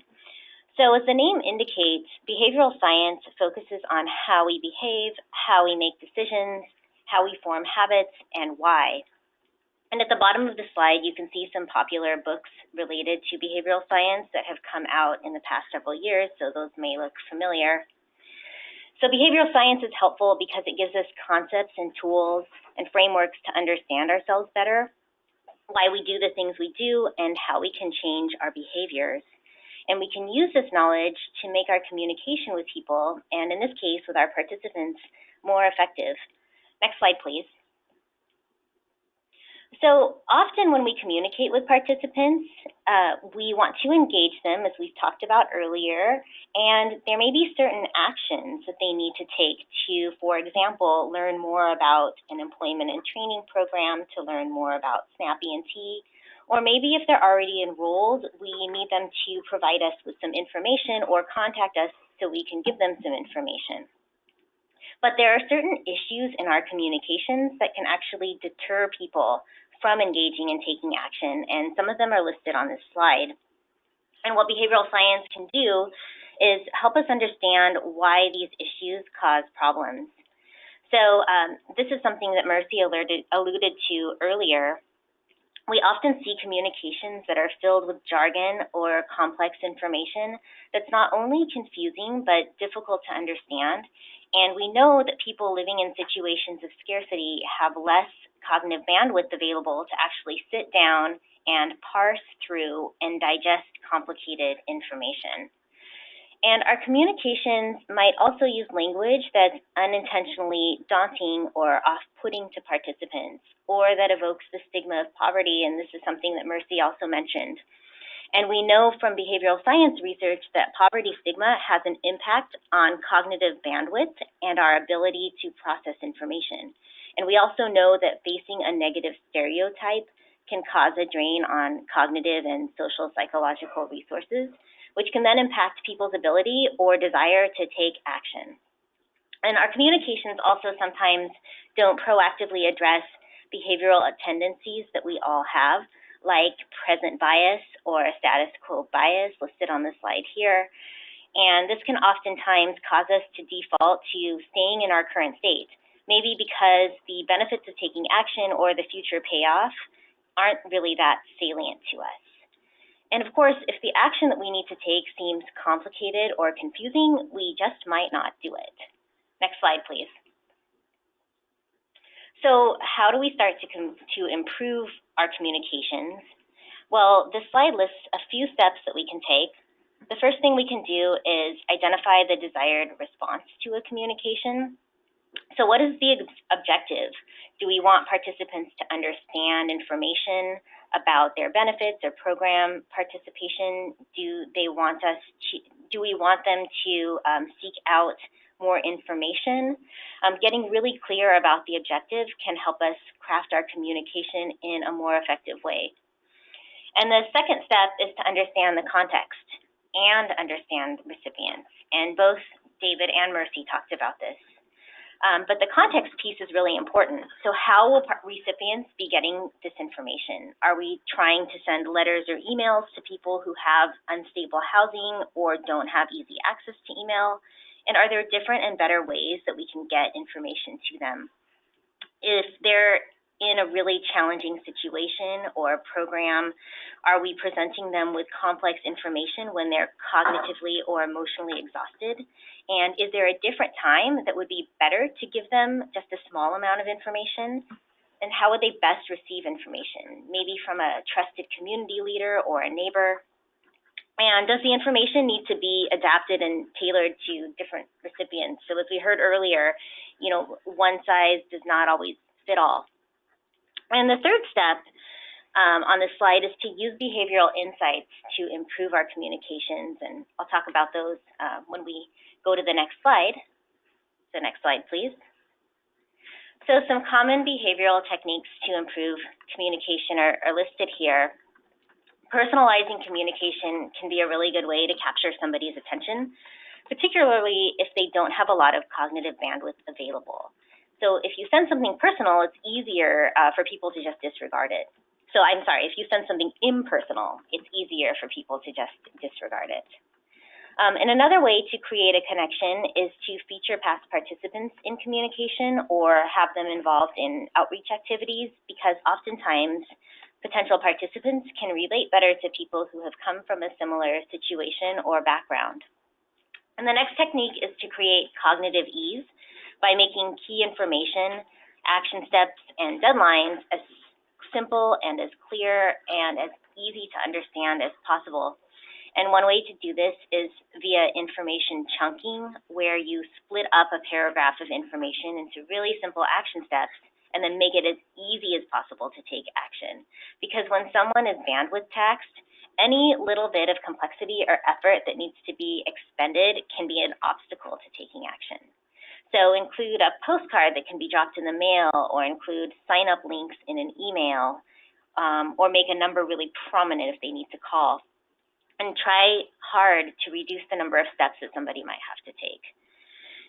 So as the name indicates, behavioral science focuses on how we behave, how we make decisions, how we form habits, and why. And at the bottom of the slide, you can see some popular books related to behavioral science that have come out in the past several years, so those may look familiar. So behavioral science is helpful because it gives us concepts and tools and frameworks to understand ourselves better, why we do the things we do, and how we can change our behaviors. And we can use this knowledge to make our communication with people, and in this case, with our participants, more effective. Next slide, please. So often when we communicate with participants, we want to engage them, as we've talked about earlier, and there may be certain actions that they need to take to, for example, learn more about an employment and training program, to learn more about SNAP E&T, or maybe if they're already enrolled, we need them to provide us with some information or contact us so we can give them some information. But there are certain issues in our communications that can actually deter people from engaging and taking action, and some of them are listed on this slide. And what behavioral science can do is help us understand why these issues cause problems. So this is something that Mercy alluded to earlier. We often see communications that are filled with jargon or complex information that's not only confusing but difficult to understand. And we know that people living in situations of scarcity have less cognitive bandwidth available to actually sit down and parse through and digest complicated information. And our communications might also use language that's unintentionally daunting or off-putting to participants, or that evokes the stigma of poverty, and this is something that Mercy also mentioned. And we know from behavioral science research that poverty stigma has an impact on cognitive bandwidth and our ability to process information. And we also know that facing a negative stereotype can cause a drain on cognitive and social psychological resources, which can then impact people's ability or desire to take action. And our communications also sometimes don't proactively address behavioral tendencies that we all have, like present bias or a status quo bias listed on the slide here. And this can oftentimes cause us to default to staying in our current state, maybe because the benefits of taking action or the future payoff aren't really that salient to us. And of course, if the action that we need to take seems complicated or confusing, we just might not do it. Next slide, please. So how do we start to improve our communications? Well, this slide lists a few steps that we can take. The first thing we can do is identify the desired response to a communication. So what is the objective? Do we want participants to understand information about their benefits or program participation? Do we want them to seek out more information? Getting really clear about the objective can help us craft our communication in a more effective way. And the second step is to understand the context and understand recipients. And both David and Mercy talked about this. But the context piece is really important. So how will recipients be getting this information? Are we trying to send letters or emails to people who have unstable housing or don't have easy access to email? And are there different and better ways that we can get information to them? If they're in a really challenging situation or program, are we presenting them with complex information when they're cognitively or emotionally exhausted? And is there a different time that would be better to give them just a small amount of information? And how would they best receive information? Maybe from a trusted community leader or a neighbor? And does the information need to be adapted and tailored to different recipients? So as we heard earlier, one size does not always fit all. And the third step on this slide is to use behavioral insights to improve our communications, and I'll talk about those when we go to the next slide. The next slide, please. So some common behavioral techniques to improve communication are listed here. Personalizing communication can be a really good way to capture somebody's attention, particularly if they don't have a lot of cognitive bandwidth available. So if you send something personal, it's easier for people to just disregard it. So I'm sorry, if you send something impersonal, it's easier for people to just disregard it. And another way to create a connection is to feature past participants in communication or have them involved in outreach activities, because oftentimes potential participants can relate better to people who have come from a similar situation or background. And the next technique is to create cognitive ease by making key information, action steps, and deadlines as simple and as clear and as easy to understand as possible. And one way to do this is via information chunking, where you split up a paragraph of information into really simple action steps and then make it as easy as possible to take action. Because when someone is bandwidth taxed, any little bit of complexity or effort that needs to be expended can be an obstacle to taking action. So include a postcard that can be dropped in the mail, or include sign-up links in an email, or make a number really prominent if they need to call. And try hard to reduce the number of steps that somebody might have to take.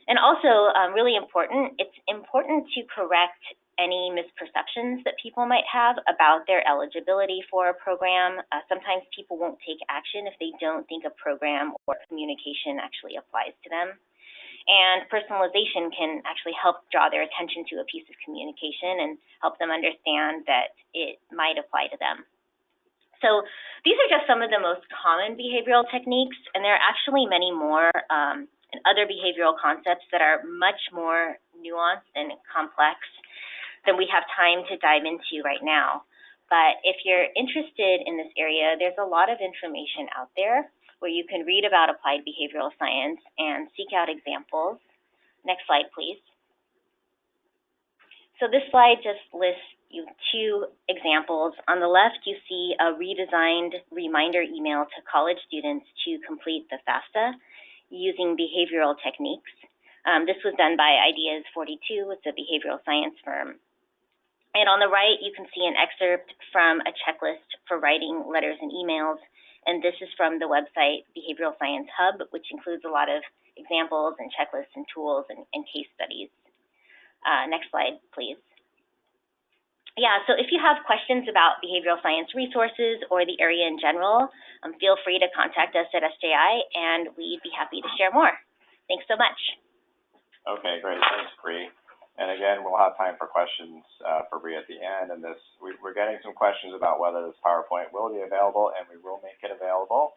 And also, really important, it's important to correct any misperceptions that people might have about their eligibility for a program. Sometimes people won't take action if they don't think a program or communication actually applies to them. And personalization can actually help draw their attention to a piece of communication and help them understand that it might apply to them. So these are just some of the most common behavioral techniques, and there are actually many more and other behavioral concepts that are much more nuanced and complex than we have time to dive into right now. But if you're interested in this area, there's a lot of information out there where you can read about applied behavioral science and seek out examples. Next slide, please. So this slide just lists you two examples. On the left, you see a redesigned reminder email to college students to complete the FAFSA using behavioral techniques. This was done by Ideas 42, it's a behavioral science firm. And on the right, you can see an excerpt from a checklist for writing letters and emails. And this is from the website Behavioral Science Hub, which includes a lot of examples and checklists and tools and case studies. Next slide, please. Yeah, so if you have questions about behavioral science resources or the area in general, feel free to contact us at SJI, and we'd be happy to share more. Thanks so much. Okay, great. Thanks, Bree. And again, we'll have time for questions for Bree at the end. And we're getting some questions about whether this PowerPoint will be available, and we will make it available.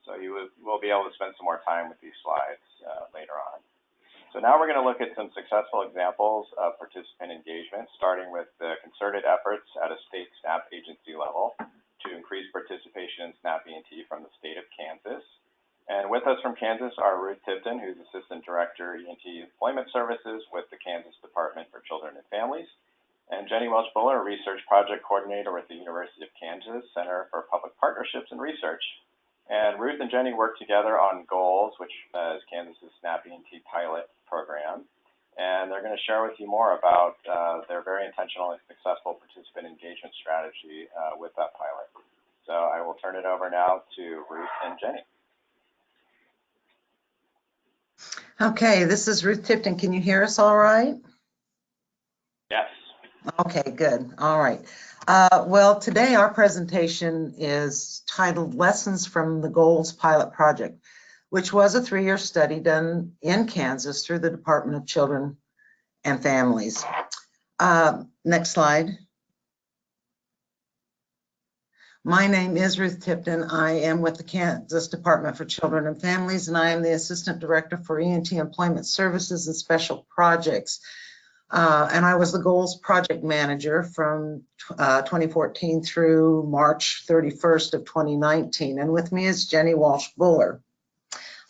So you will be able to spend some more time with these slides later on. So now we're going to look at some successful examples of participant engagement, starting with the concerted efforts at a state SNAP agency level to increase participation in SNAP E&T from the state of Kansas. And with us from Kansas are Ruth Tipton, who's Assistant Director, E&T Employment Services with the Kansas Department for Children and Families, and Jenny Welch-Buller, Research Project Coordinator with the University of Kansas Center for Public Partnerships and Research. And Ruth and Jenny work together on GOALS, which is Kansas's SNAP E&T pilot program. And they're going to share with you more about their very intentional and successful participant engagement strategy with that pilot. So I will turn it over now to Ruth and Jenny. Okay, this is Ruth Tipton. Can you hear us all right? Yes. Okay, good. All right. Well, today our presentation is titled Lessons from the GOALS Pilot Project, which was a 3-year study done in Kansas through the Department of Children and Families. Next slide. My name is Ruth Tipton. I am with the Kansas Department for Children and Families, and I am the Assistant Director for E&T Employment Services and Special Projects. And I was the GOALS Project Manager from 2014 through March 31st of 2019. And with me is Jenny Welch-Buller.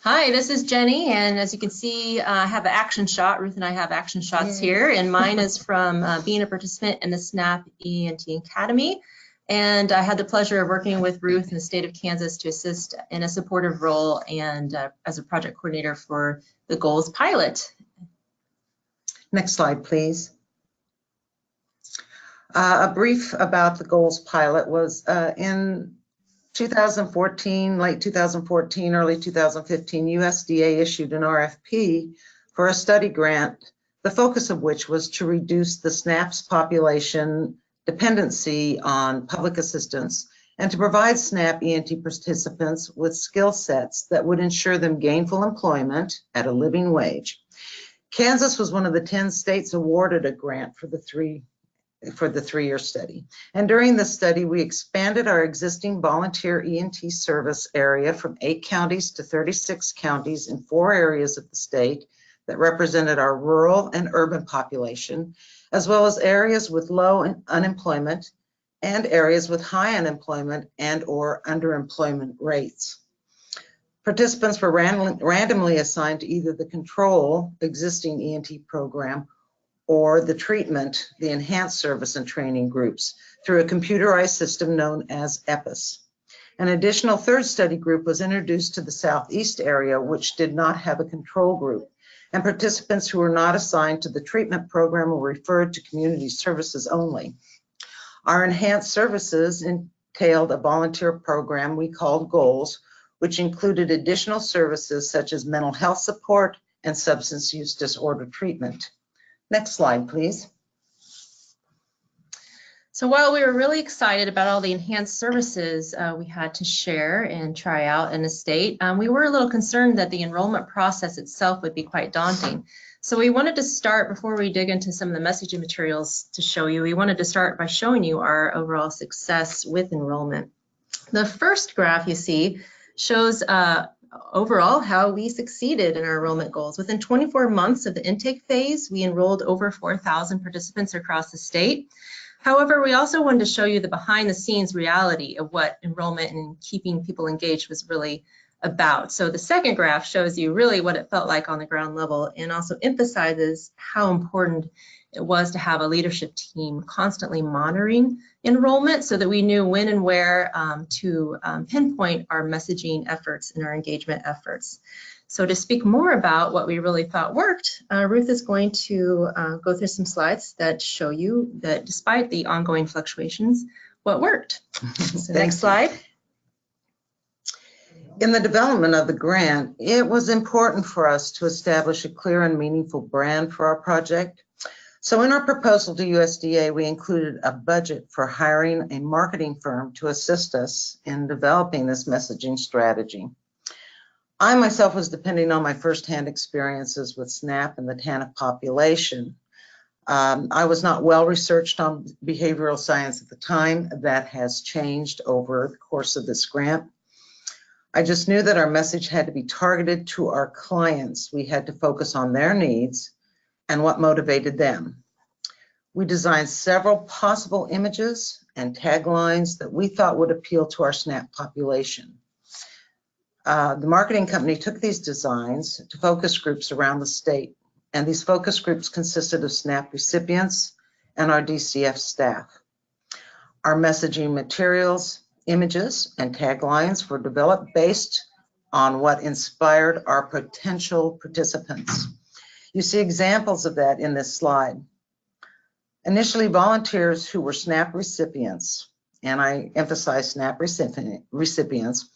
Hi, this is Jenny, and as you can see, I have an action shot. Ruth and I have action shots here, and mine is from being a participant in the SNAP E&T Academy. And I had the pleasure of working with Ruth in the state of Kansas to assist in a supportive role and as a project coordinator for the GOALS pilot. Next slide, please. A brief about the GOALS pilot was in 2014, late 2014, early 2015, USDA issued an RFP for a study grant, the focus of which was to reduce the SNAP's population dependency on public assistance and to provide SNAP E&T participants with skill sets that would ensure them gainful employment at a living wage. Kansas was one of the 10 states awarded a grant for the 3-year study. And during the study, we expanded our existing volunteer E&T service area from 8 counties to 36 counties in 4 areas of the state that represented our rural and urban population, as well as areas with low unemployment and areas with high unemployment and or underemployment rates. Participants were randomly assigned to either the control existing E&T program or the treatment, the enhanced service and training groups, through a computerized system known as EPIS. An additional third study group was introduced to the Southeast area, which did not have a control group, and participants who were not assigned to the treatment program were referred to community services only. Our enhanced services entailed a volunteer program we called GOALS, which included additional services such as mental health support and substance use disorder treatment. Next slide, please. So while we were really excited about all the enhanced services we had to share and try out in the state, we were a little concerned that the enrollment process itself would be quite daunting. So we wanted to start, before we dig into some of the messaging materials to show you, we wanted to start by showing you our overall success with enrollment. The first graph you see shows overall how we succeeded in our enrollment goals. Within 24 months of the intake phase, we enrolled over 4,000 participants across the state. However, we also wanted to show you the behind the scenes reality of what enrollment and keeping people engaged was really about. So the second graph shows you really what it felt like on the ground level and also emphasizes how important it was to have a leadership team constantly monitoring enrollment so that we knew when and where to pinpoint our messaging efforts and our engagement efforts. So to speak more about what we really thought worked, Ruth is going to go through some slides that show you that despite the ongoing fluctuations, what worked. So next slide. In the development of the grant, it was important for us to establish a clear and meaningful brand for our project. So in our proposal to USDA, we included a budget for hiring a marketing firm to assist us in developing this messaging strategy. I myself was depending on my firsthand experiences with SNAP and the TANF population. I was not well researched on behavioral science at the time. That has changed over the course of this grant. I just knew that our message had to be targeted to our clients. We had to focus on their needs and what motivated them. We designed several possible images and taglines that we thought would appeal to our SNAP population. The marketing company took these designs to focus groups around the state, and these focus groups consisted of SNAP recipients and our DCF staff. Our messaging materials, images, and taglines were developed based on what inspired our potential participants. You see examples of that in this slide. Initially, volunteers who were SNAP recipients, and I emphasize SNAP recipients,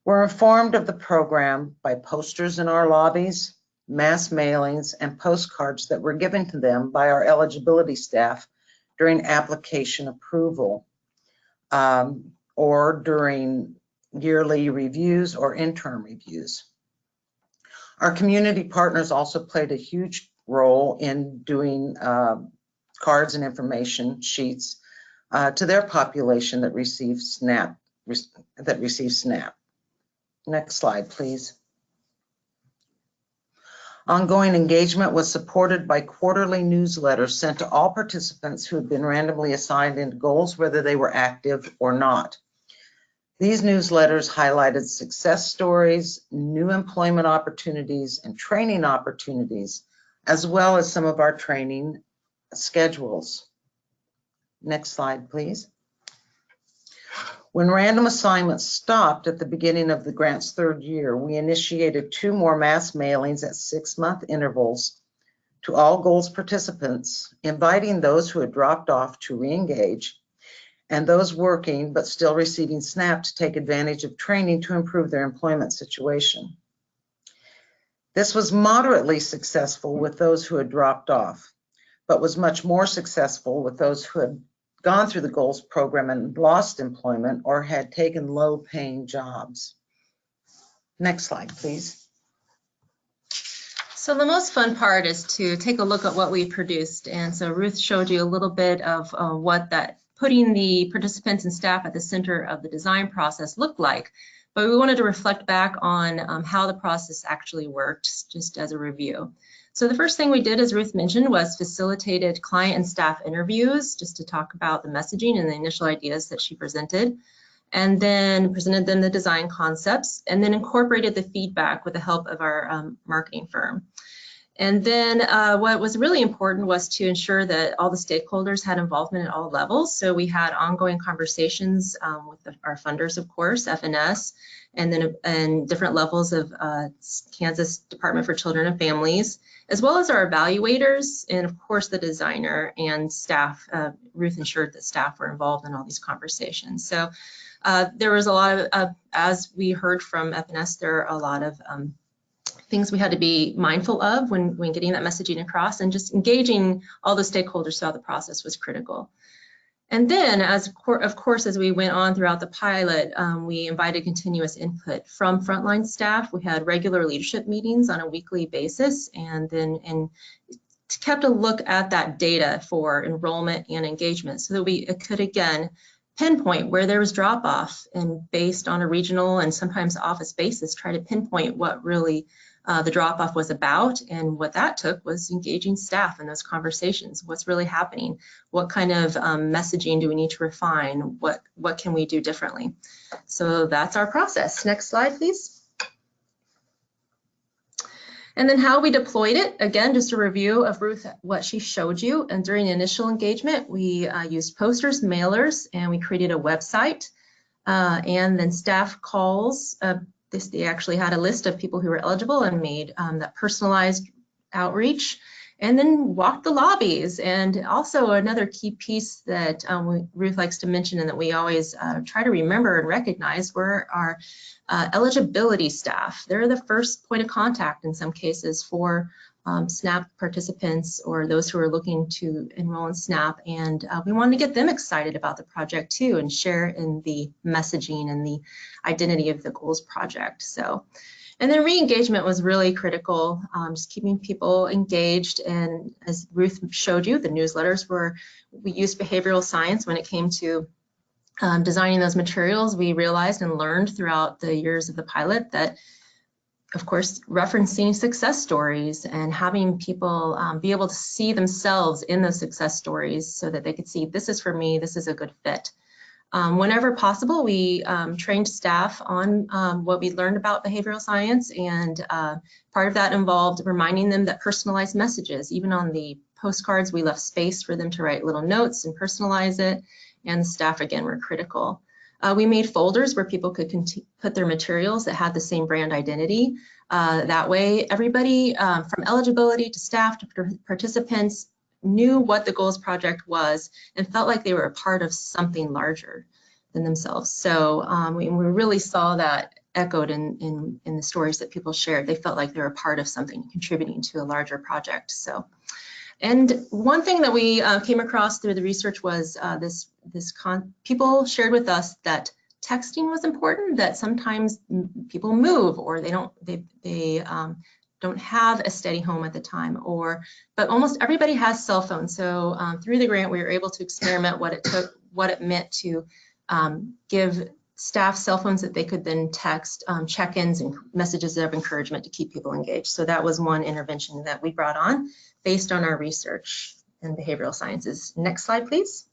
were informed of the program by posters in our lobbies, mass mailings, and postcards that were given to them by our eligibility staff during application approval, or during yearly reviews or interim reviews. Our community partners also played a huge role in doing cards and information sheets to their population that received SNAP. Next slide, please. Ongoing engagement was supported by quarterly newsletters sent to all participants who had been randomly assigned into goals, whether they were active or not. These newsletters highlighted success stories, new employment opportunities, and training opportunities, as well as some of our training schedules. Next slide, please. When random assignments stopped at the beginning of the grant's third year, we initiated 2 more mass mailings at 6-month intervals to all goals participants, inviting those who had dropped off to re-engage and those working but still receiving SNAP to take advantage of training to improve their employment situation. This was moderately successful with those who had dropped off, but was much more successful with those who had gone through the goals program and lost employment or had taken low-paying jobs. Next slide, please. So the most fun part is to take a look at what we produced. And so Ruth showed you a little bit of what that putting the participants and staff at the center of the design process looked like. But we wanted to reflect back on how the process actually worked, just as a review. So the first thing we did, as Ruth mentioned, was facilitated client and staff interviews just to talk about the messaging and the initial ideas that she presented, and then presented them the design concepts, and then incorporated the feedback with the help of our marketing firm. And then what was really important was to ensure that all the stakeholders had involvement at all levels. So we had ongoing conversations with our funders, of course, FNS, and then different levels of Kansas Department for Children and Families, as well as our evaluators, and of course the designer and staff. Ruth ensured that staff were involved in all these conversations. So there was a lot of, as we heard from FNS, there are a lot of things we had to be mindful of when getting that messaging across, and just engaging all the stakeholders throughout the process was critical. And then, of course, as we went on throughout the pilot, we invited continuous input from frontline staff. We had regular leadership meetings on a weekly basis, and kept a look at that data for enrollment and engagement, so that we could, again, pinpoint where there was drop-off, and based on a regional and sometimes office basis, try to pinpoint what really the drop-off was about. And what that took was engaging staff in those conversations. What's really happening? What kind of messaging do we need to refine? What can we do differently? So that's our process. Next slide, please. And then how we deployed it, again, just a review of Ruth, what she showed you. And during the initial engagement, we used posters, mailers, and we created a website. And then staff calls. They actually had a list of people who were eligible and made that personalized outreach, and then walked the lobbies. And also another key piece that Ruth likes to mention, and that we always try to remember and recognize, were our eligibility staff. They're the first point of contact in some cases for SNAP participants or those who are looking to enroll in SNAP. And we wanted to get them excited about the project too, and share in the messaging and the identity of the goals project. So, and then re-engagement was really critical, just keeping people engaged. And as Ruth showed you, the newsletters we used behavioral science when it came to designing those materials. We realized and learned throughout the years of the pilot that, of course, referencing success stories and having people be able to see themselves in those success stories, so that they could see, this is for me, this is a good fit. Whenever possible, we trained staff on what we learned about behavioral science, and part of that involved reminding them that personalized messages, even on the postcards, we left space for them to write little notes and personalize it, and the staff, again, were critical. We made folders where people could put their materials that had the same brand identity. That way, everybody from eligibility to staff to participants knew what the goals project was and felt like they were a part of something larger than themselves. So we really saw that echoed in the stories that people shared. They felt like they were a part of something, contributing to a larger project. So. And one thing that we came across through the research was people shared with us that texting was important, that sometimes people move, or they don't have a steady home at the time, but almost everybody has cell phones. So through the grant, we were able to experiment what it meant to give staff cell phones that they could then text check-ins and messages of encouragement to keep people engaged. So that was one intervention that we brought on based on our research in behavioral sciences. Next slide, please.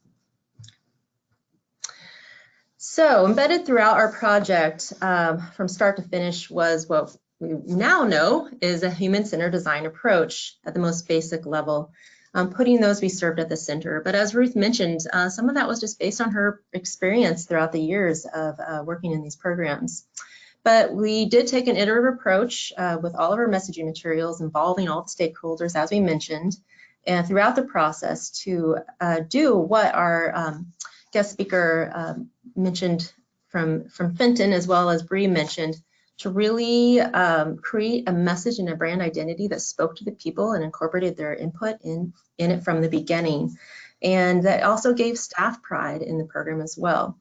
So embedded throughout our project from start to finish was what we now know is a human-centered design approach at the most basic level, putting those we served at the center. But as Ruth mentioned, some of that was just based on her experience throughout the years of working in these programs. But we did take an iterative approach with all of our messaging materials, involving all the stakeholders, as we mentioned, and throughout the process to do what our guest speaker mentioned from Fenton, as well as Bree mentioned, to really create a message and a brand identity that spoke to the people and incorporated their input in it from the beginning. And that also gave staff pride in the program as well.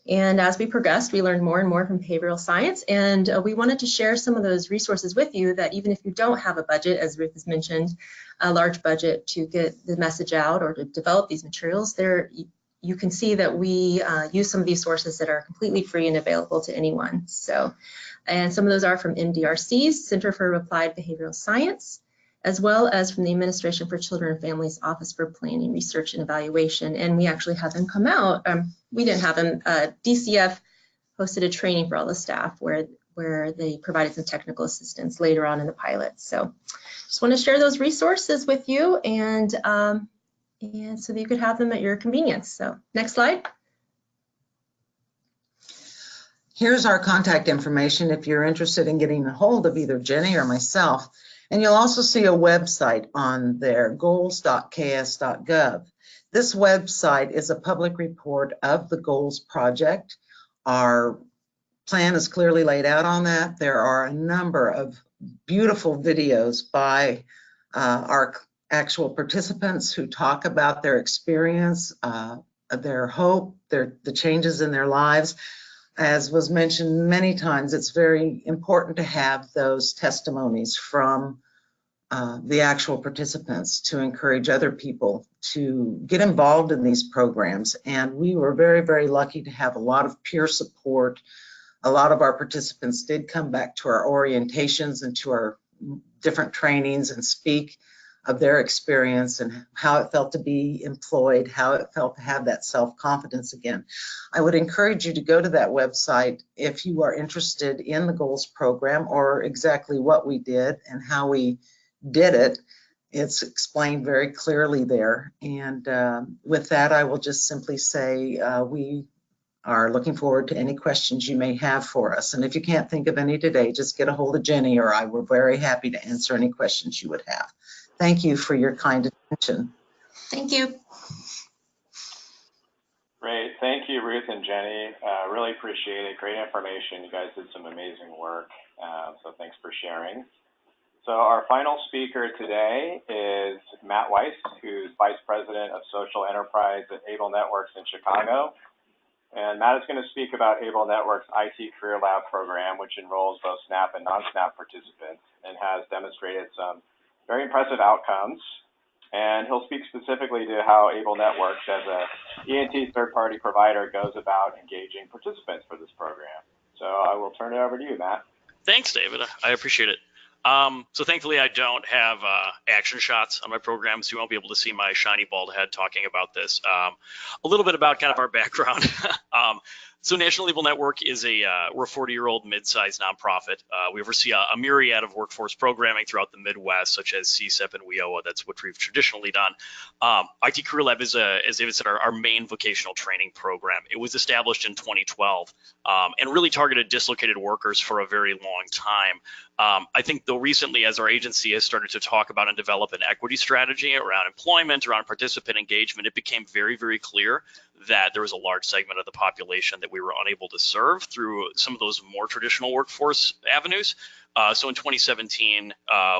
And as we progressed, we learned more and more from behavioral science, and we wanted to share some of those resources with you, that even if you don't have a budget, as Ruth has mentioned, a large budget to get the message out or to develop these materials, you can see that we use some of these sources that are completely free and available to anyone. So, and some of those are from MDRC's Center for Applied Behavioral Science, as well as from the Administration for Children and Families Office for Planning, Research, and Evaluation. And we actually had them come out. We didn't have them. DCF hosted a training for all the staff where where they provided some technical assistance later on in the pilot. So just want to share those resources with you and so that you could have them at your convenience. So next slide. Here's our contact information if you're interested in getting a hold of either Jenny or myself. And you'll also see a website on there, goals.ks.gov. This website is a public report of the Goals Project. Our plan is clearly laid out on that. There are a number of beautiful videos by our actual participants who talk about their experience, their hope, the changes in their lives. As was mentioned many times, it's very important to have those testimonies from the actual participants to encourage other people to get involved in these programs. And we were very, very lucky to have a lot of peer support. A lot of our participants did come back to our orientations and to our different trainings and speak of their experience and how it felt to be employed, how it felt to have that self-confidence again. I would encourage you to go to that website if you are interested in the Goals program or exactly what we did and how we did it. It's explained very clearly there. And with that, I will just simply say we are looking forward to any questions you may have for us. And if you can't think of any today, just get a hold of Jenny or I. We're very happy to answer any questions you would have. Thank you for your kind attention. Thank you. Great. Thank you, Ruth and Jenny. Really appreciate it. Great information. You guys did some amazing work. So thanks for sharing. So our final speaker today is Matt Weiss, who's Vice President of Social Enterprise at Able Networks in Chicago. And Matt is going to speak about Able Networks' IT Career Lab program, which enrolls both SNAP and non-SNAP participants and has demonstrated some very impressive outcomes. And he'll speak specifically to how Able Networks, as a E&T third-party provider, goes about engaging participants for this program. So I will turn it over to you, Matt. Thanks, David. I appreciate it. So thankfully, I don't have action shots on my program, so you won't be able to see my shiny bald head talking about this. A little bit about kind of our background. So National Able Network is we're a 40-year-old mid-sized nonprofit. We oversee a myriad of workforce programming throughout the Midwest, such as CSEP and WIOA. That's what we've traditionally done. IT Career Lab is, as David said, our main vocational training program. It was established in 2012 and really targeted dislocated workers for a very long time. I think though recently, as our agency has started to talk about and develop an equity strategy around employment, around participant engagement, it became very, very clear that there was a large segment of the population that we were unable to serve through some of those more traditional workforce avenues. So in 2017,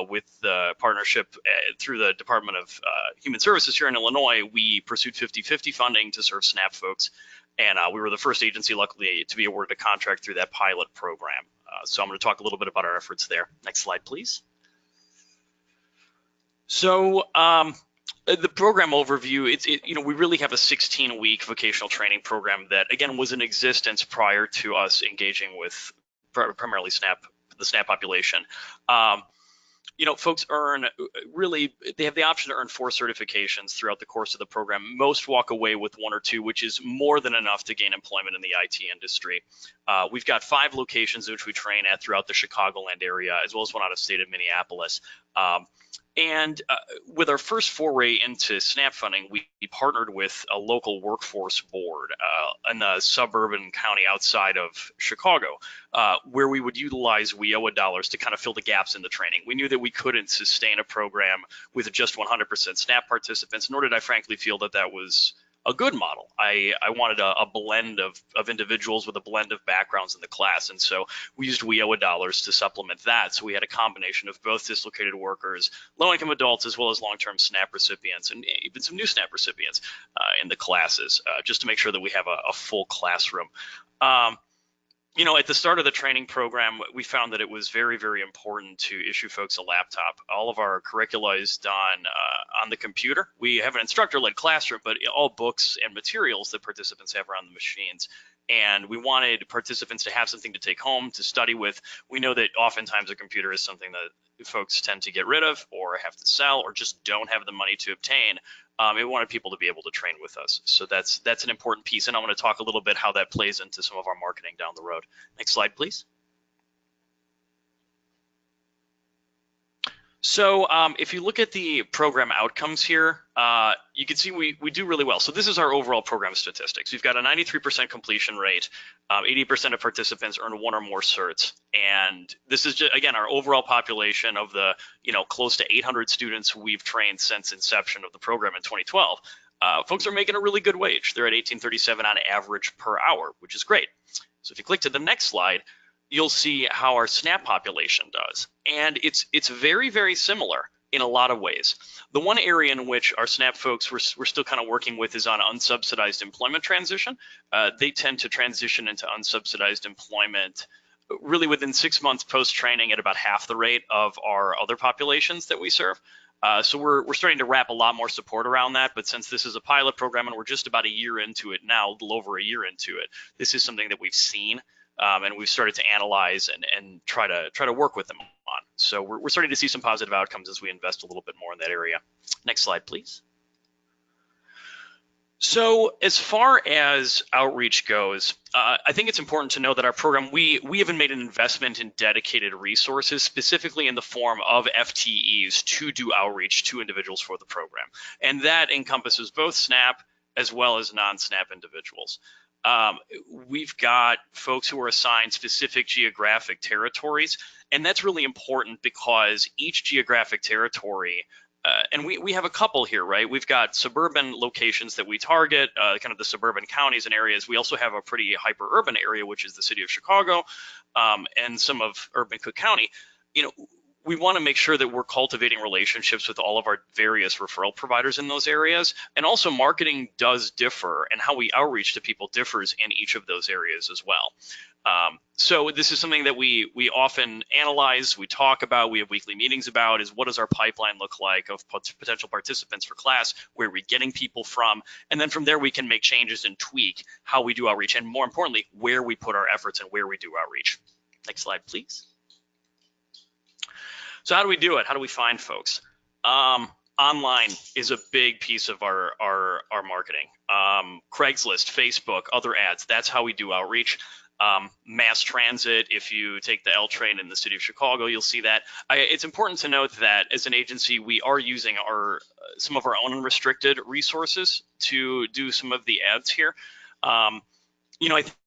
with the partnership through the Department of Human Services here in Illinois, we pursued 50-50 funding to serve SNAP folks. And we were the first agency, luckily, to be awarded a contract through that pilot program. So I'm going to talk a little bit about our efforts there. Next slide, please. So the program overview, we really have a 16-week vocational training program that, again, was in existence prior to us engaging with primarily the SNAP population. Folks they have the option to earn 4 certifications throughout the course of the program. Most walk away with 1 or 2, which is more than enough to gain employment in the IT industry. We've got 5 locations which we train at throughout the Chicagoland area, as well as one out of state of Minneapolis. And with our first foray into SNAP funding, we partnered with a local workforce board in the suburban county outside of Chicago, where we would utilize WIOA dollars to kind of fill the gaps in the training. We knew that we couldn't sustain a program with just 100% SNAP participants, nor did I frankly feel that that was a good model. I wanted a blend of individuals with a blend of backgrounds in the class. And so we used WIOA dollars to supplement that. So we had a combination of both dislocated workers, low-income adults, as well as long-term SNAP recipients, and even some new SNAP recipients in the classes, just to make sure that we have a full classroom. At the start of the training program, we found that it was very, very important to issue folks a laptop. All of our curricula is done on the computer. We have an instructor-led classroom, but all books and materials that participants have are on the machines. And we wanted participants to have something to take home, to study with. We know that oftentimes a computer is something that folks tend to get rid of or have to sell or just don't have the money to obtain. We wanted people to be able to train with us. So that's an important piece. And I want to talk a little bit how that plays into some of our marketing down the road. Next slide, please. So if you look at the program outcomes here, you can see we do really well. So this is our overall program statistics. We've got a 93% completion rate. 80% of participants earn one or more certs. And this is, just, again, our overall population of the, close to 800 students we've trained since inception of the program in 2012. Folks are making a really good wage. They're at $18.37 on average per hour, which is great. So if you click to the next slide, you'll see how our SNAP population does. And it's very, very similar in a lot of ways. The one area in which our SNAP folks we're still kind of working with is on unsubsidized employment transition. They tend to transition into unsubsidized employment really within 6 months post-training at about half the rate of our other populations that we serve. So we're starting to wrap a lot more support around that, but since this is a pilot program and we're just about a year into it now, a little over a year into it, this is something that we've seen. And we've started to analyze and try to work with them on. So we're starting to see some positive outcomes as we invest a little bit more in that area. Next slide, please. So as far as outreach goes, I think it's important to know that our program, we haven't made an investment in dedicated resources, specifically in the form of FTEs to do outreach to individuals for the program. And that encompasses both SNAP as well as non-SNAP individuals. We've got folks who are assigned specific geographic territories, and that's really important because each geographic territory, and we have a couple here, right? We've got suburban locations that we target, kind of the suburban counties and areas. We also have a pretty hyper-urban area, which is the city of Chicago, and some of urban Cook County. We want to make sure that we're cultivating relationships with all of our various referral providers in those areas. And also marketing does differ, and how we outreach to people differs in each of those areas as well. So this is something that we often analyze, we talk about, we have weekly meetings about, is what does our pipeline look like of potential participants for class, where are we getting people from, and then from there we can make changes and tweak how we do outreach, and more importantly, where we put our efforts and where we do outreach. Next slide, please. So how do we do it? How do we find folks? Online is a big piece of our marketing. Craigslist, Facebook, other ads, that's how we do outreach. Mass transit, if you take the L train in the city of Chicago, you'll see that. It's important to note that as an agency, we are using some of our own unrestricted resources to do some of the ads here. I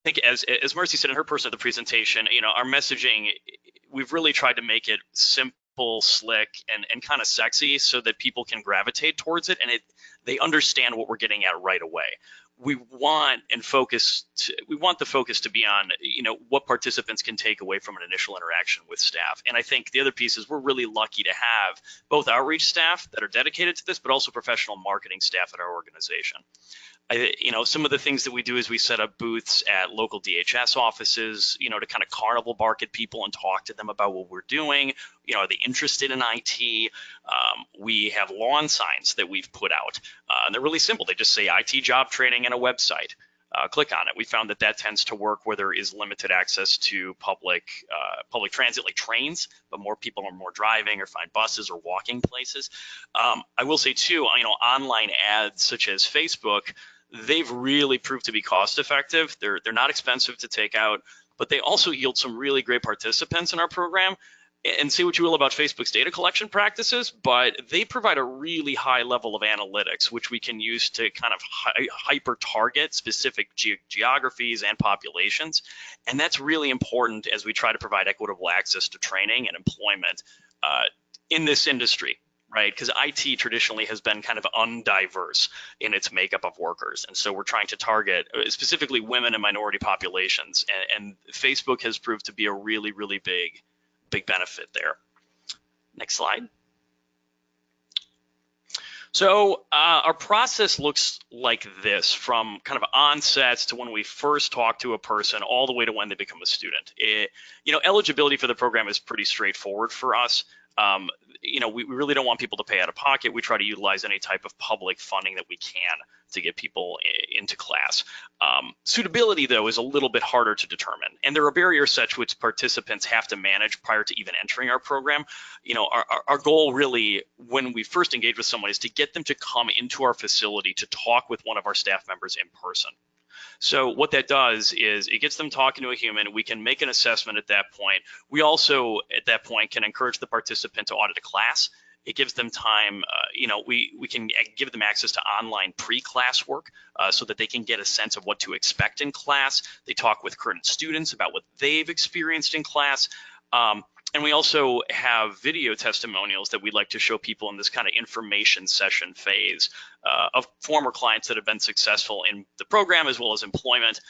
think as Marcy said in her portion of the presentation, our messaging, we've really tried to make it simple, slick, and kind of sexy so that people can gravitate towards it, and they understand what we're getting at right away. We want the focus to be on, what participants can take away from an initial interaction with staff. And I think the other piece is we're really lucky to have both outreach staff that are dedicated to this, but also professional marketing staff at our organization. Some of the things that we do is we set up booths at local DHS offices, to kind of carnival bark at people and talk to them about what we're doing. Are they interested in IT? We have lawn signs that we've put out, and they're really simple. They just say IT job training and a website. Click on it. We found that tends to work where there is limited access to public transit, like trains, but more people are more driving or find buses or walking places. I will say too, online ads such as Facebook, they've really proved to be cost effective. They're not expensive to take out, but they also yield some really great participants in our program. And say what you will about Facebook's data collection practices, but they provide a really high level of analytics, which we can use to kind of hyper target specific geographies and populations. And that's really important as we try to provide equitable access to training and employment in this industry, right? Because IT traditionally has been kind of undiverse in its makeup of workers. And so we're trying to target specifically women and minority populations. And Facebook has proved to be a really, really big benefit there. Next slide. So our process looks like this, from kind of onsets to when we first talk to a person all the way to when they become a student. Eligibility for the program is pretty straightforward for us. We really don't want people to pay out of pocket. We try to utilize any type of public funding that we can to get people into class. Suitability, though, is a little bit harder to determine. And there are barriers such which participants have to manage prior to even entering our program. Our goal really, when we first engage with someone, is to get them to come into our facility to talk with one of our staff members in person. So what that does is it gets them talking to a human. We can make an assessment at that point. We also, at that point, can encourage the participant to audit a class. It gives them time, we can give them access to online pre-class work so that they can get a sense of what to expect in class. They talk with current students about what they've experienced in class. And we also have video testimonials that we'd like to show people in this kind of information session phase of former clients that have been successful in the program as well as employment.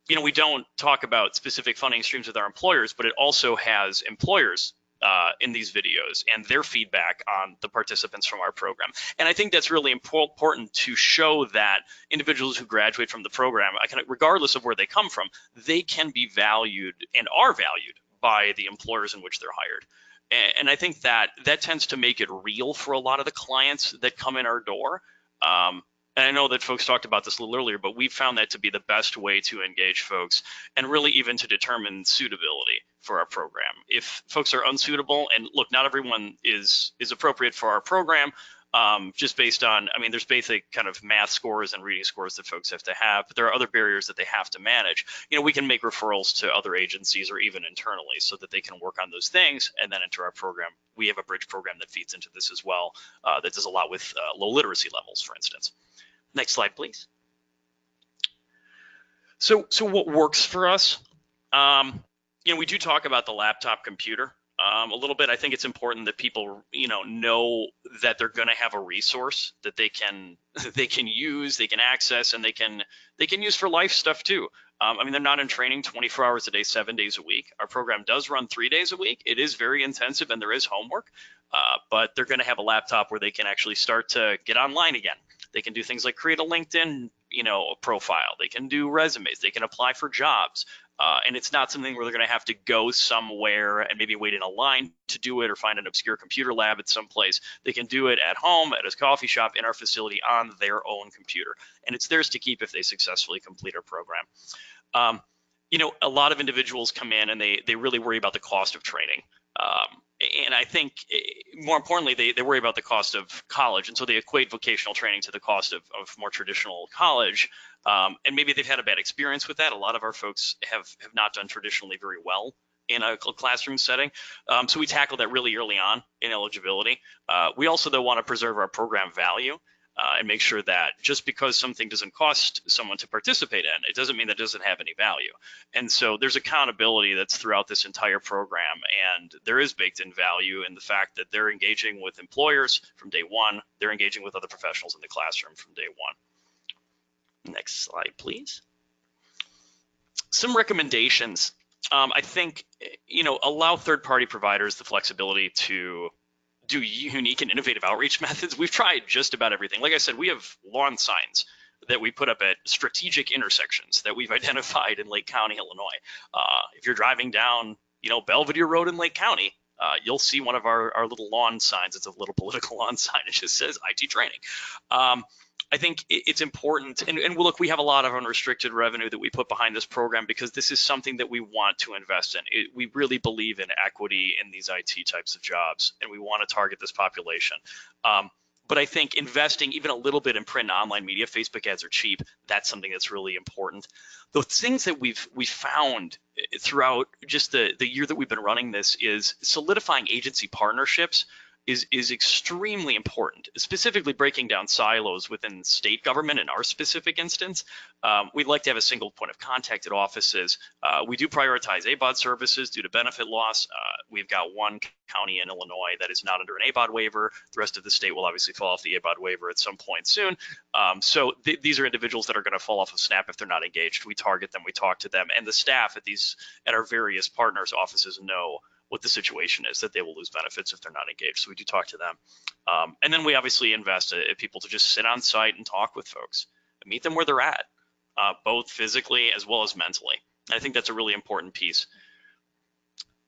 We don't talk about specific funding streams with our employers, but it also has employers in these videos and their feedback on the participants from our program. And I think that's really important to show that individuals who graduate from the program, regardless of where they come from, they can be valued and are valued by the employers in which they're hired. And I think that tends to make it real for a lot of the clients that come in our door. And I know that folks talked about this a little earlier, but we found that to be the best way to engage folks and really even to determine suitability for our program. If folks are unsuitable, and look, not everyone is appropriate for our program, just based on, there's basic kind of math scores and reading scores that folks have to have, but there are other barriers that they have to manage. We can make referrals to other agencies or even internally so that they can work on those things and then enter our program. We have a bridge program that feeds into this as well that does a lot with low literacy levels, for instance. Next slide, please. So what works for us? We do talk about the laptop computer a little bit. I think it's important that people, know that they're going to have a resource that they can use, they can access, and they can use for life stuff too. They're not in training 24 hours a day, 7 days a week. Our program does run 3 days a week. It is very intensive and there is homework, but they're going to have a laptop where they can actually start to get online again. They can do things like create a LinkedIn, profile. They can do resumes. They can apply for jobs. And it's not something where they're going to have to go somewhere and maybe wait in a line to do it or find an obscure computer lab at some place. They can do it at home, at a coffee shop, in our facility on their own computer. And it's theirs to keep if they successfully complete our program. A lot of individuals come in and they really worry about the cost of training. And I think more importantly, they worry about the cost of college. And so they equate vocational training to the cost of more traditional college. And maybe they've had a bad experience with that. A lot of our folks have not done traditionally very well in a classroom setting. So we tackle that really early on in eligibility. We also, though, want to preserve our program value and make sure that just because something doesn't cost someone to participate in, it doesn't mean that it doesn't have any value. And so there's accountability that's throughout this entire program, and there is baked in value in the fact that they're engaging with employers from day one. They're engaging with other professionals in the classroom from day one. Next slide, please. Some recommendations. I think, allow third-party providers the flexibility to do unique and innovative outreach methods. We've tried just about everything. Like I said, we have lawn signs that we put up at strategic intersections that we've identified in Lake County, Illinois. If you're driving down, Belvedere Road in Lake County, you'll see one of our little lawn signs. It's a little political lawn sign. It just says IT training. I think it's important, and look, we have a lot of unrestricted revenue that we put behind this program because this is something that we want to invest in. We really believe in equity in these IT types of jobs, and we want to target this population. But I think investing even a little bit in print and online media, Facebook ads are cheap. That's something that's really important. The things that we've found throughout just the year that we've been running this is solidifying agency partnerships is extremely important, specifically breaking down silos within state government in our specific instance. We'd like to have a single point of contact at offices. We do prioritize ABOD services due to benefit loss. We've got one county in Illinois that is not under an ABOD waiver. The rest of the state will obviously fall off the ABOD waiver at some point soon. So these are individuals that are going to fall off of SNAP if they're not engaged. We target them, we talk to them, and the staff at our various partners' offices know what the situation is, that they will lose benefits if they're not engaged. So we do talk to them. And then we obviously invest in people to just sit on site and talk with folks, meet them where they're at, both physically as well as mentally. And I think that's a really important piece.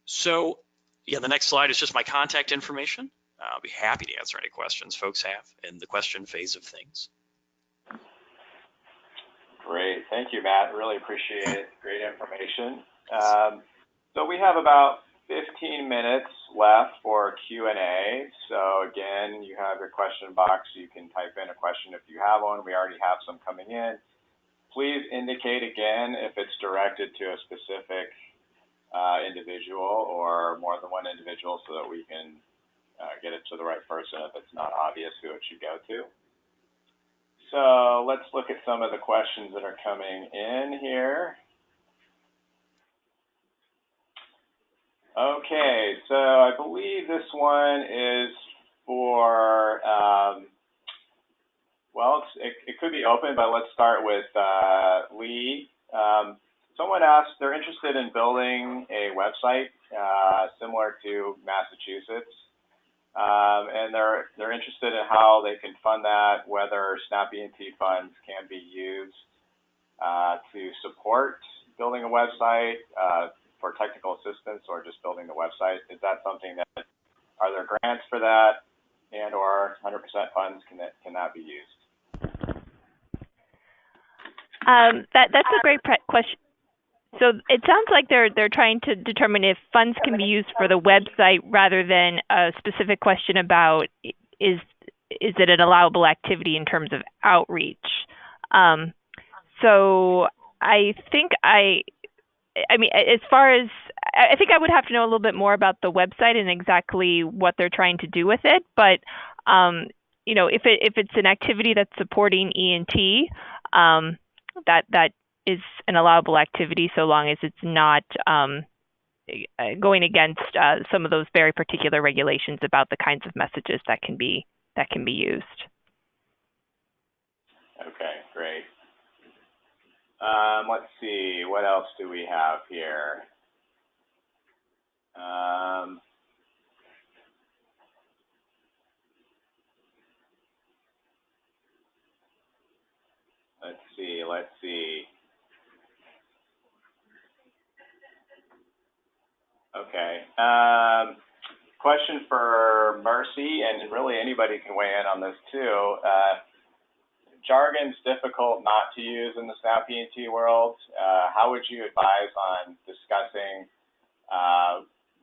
So yeah, the next slide is just my contact information. I'll be happy to answer any questions folks have in the question phase of things. Great, thank you, Matt. Really appreciate it. Great information. So we have about 15 minutes left for Q&A. So again, you have your question box. You can type in a question if you have one. We already have some coming in. please indicate again if it's directed to a specific individual or more than one individual so that we can get it to the right person if it's not obvious who it should go to. So let's look at some of the questions that are coming in here. Okay, so I believe this one is for, well, it could be open, but let's start with Lee. Someone asked, they're interested in building a website similar to Massachusetts, and they're interested in how they can fund that, whether SNAP E&T funds can be used to support building a website for technical assistance or just building the website. Is that something that, are there grants for that, and or 100% funds can that be used? That's a great question. So it sounds like they're trying to determine if funds can be used for the website rather than a specific question about is it an allowable activity in terms of outreach. So I think I mean, as far as, I think I would have to know a little bit more about the website and exactly what they're trying to do with it. But, you know, if it's an activity that's supporting E&T, that is an allowable activity so long as it's not going against some of those very particular regulations about the kinds of messages that can be used. Okay, great. Let's see, what else do we have here? Let's see. Okay. Question for Mercy, and really anybody can weigh in on this too. Jargon's difficult not to use in the SNAP E&T world. How would you advise on discussing,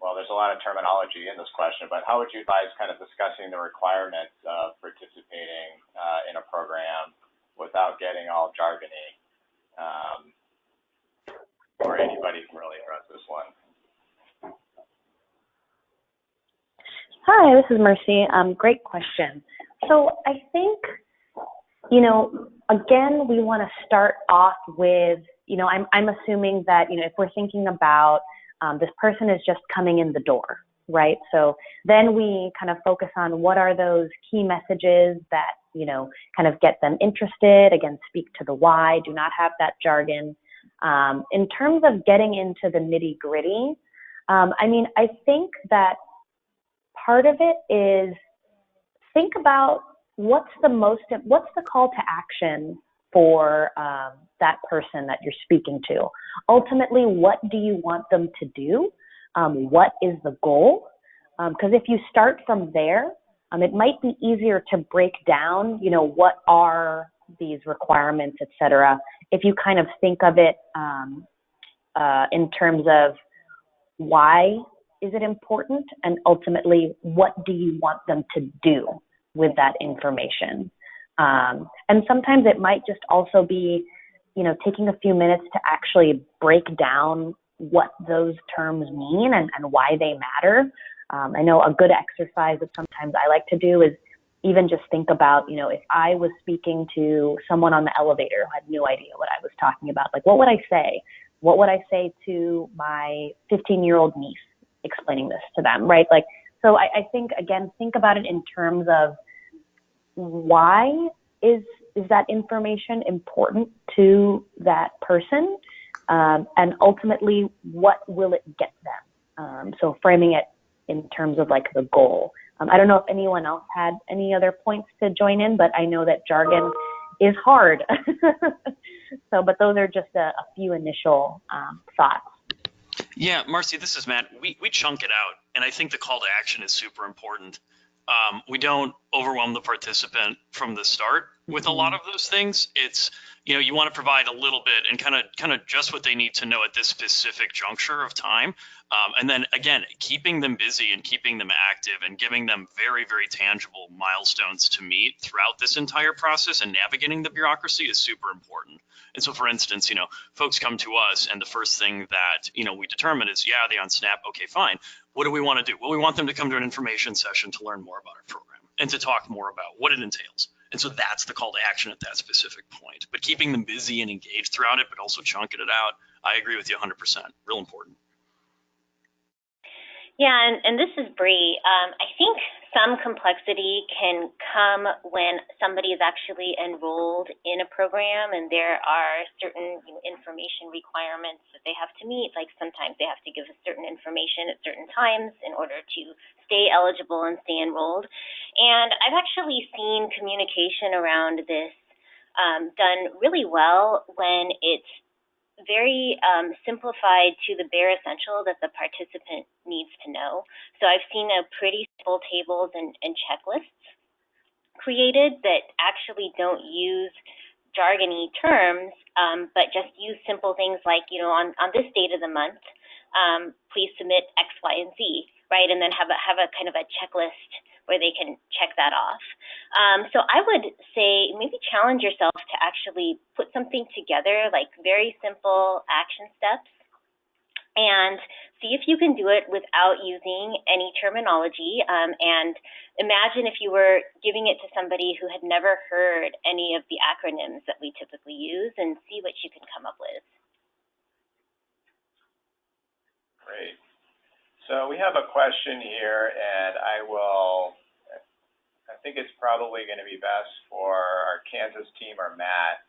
well, there's a lot of terminology in this question, but how would you advise kind of discussing the requirements of participating in a program without getting all jargony? Or anybody can really address this one. Hi, this is Mercy. Great question. So I think, you know, again, we want to start off with, you know, I'm assuming that, you know, if we're thinking about this person is just coming in the door, right? So then we kind of focus on what are those key messages that, you know, kind of get them interested, again, speak to the why, do not have that jargon. In terms of getting into the nitty gritty, I mean, I think that part of it is think about what's the call to action for that person that you're speaking to. Ultimately, what do you want them to do? What is the goal? Because if you start from there, it might be easier to break down, you know, what are these requirements, et cetera, if you kind of think of it in terms of why is it important, and ultimately, what do you want them to do with that information? And sometimes it might just also be, you know, taking a few minutes to actually break down what those terms mean and why they matter. I know a good exercise that sometimes I like to do is even just think about, you know, if I was speaking to someone on the elevator who had no idea what I was talking about, like, what would I say? What would I say to my 15-year-old niece explaining this to them, right? Like, so I think, again, think about it in terms of why is that information important to that person? And ultimately, what will it get them? So framing it in terms of like the goal. I don't know if anyone else had any other points to join in, but I know that jargon is hard. So, but those are just a few initial thoughts. Yeah, Marcy, this is Matt. We chunk it out, and I think the call to action is super important. We don't overwhelm the participant from the start with a lot of those things. It's, you want to provide a little bit and kind of just what they need to know at this specific juncture of time. And then again, keeping them busy and keeping them active and giving them very, very tangible milestones to meet throughout this entire process and navigating the bureaucracy is super important. And so, for instance, folks come to us and the first thing that, we determine is, yeah, they're on SNAP. Okay, fine. What do we want to do? Well, we want them to come to an information session to learn more about our program and to talk more about what it entails. And so that's the call to action at that specific point. But keeping them busy and engaged throughout it, but also chunking it out, I agree with you 100%. Real important. Yeah, and this is Bree. I think some complexity can come when somebody is actually enrolled in a program and there are certain information requirements that they have to meet. Like sometimes they have to give us certain information at certain times in order to stay eligible and stay enrolled. And I've actually seen communication around this done really well when it's very simplified to the bare essential that the participant needs to know. So I've seen a pretty simple tables and checklists created that actually don't use jargony terms, but just use simple things like, on this date of the month, please submit X, Y, and Z, right? And then have a kind of a checklist where they can check that off. So I would say maybe challenge yourself to actually put something together, like very simple action steps, and see if you can do it without using any terminology. And imagine if you were giving it to somebody who had never heard any of the acronyms that we typically use, and see what you can come up with. Great. So we have a question here, and I think it's probably going to be best for our Kansas team or Matt.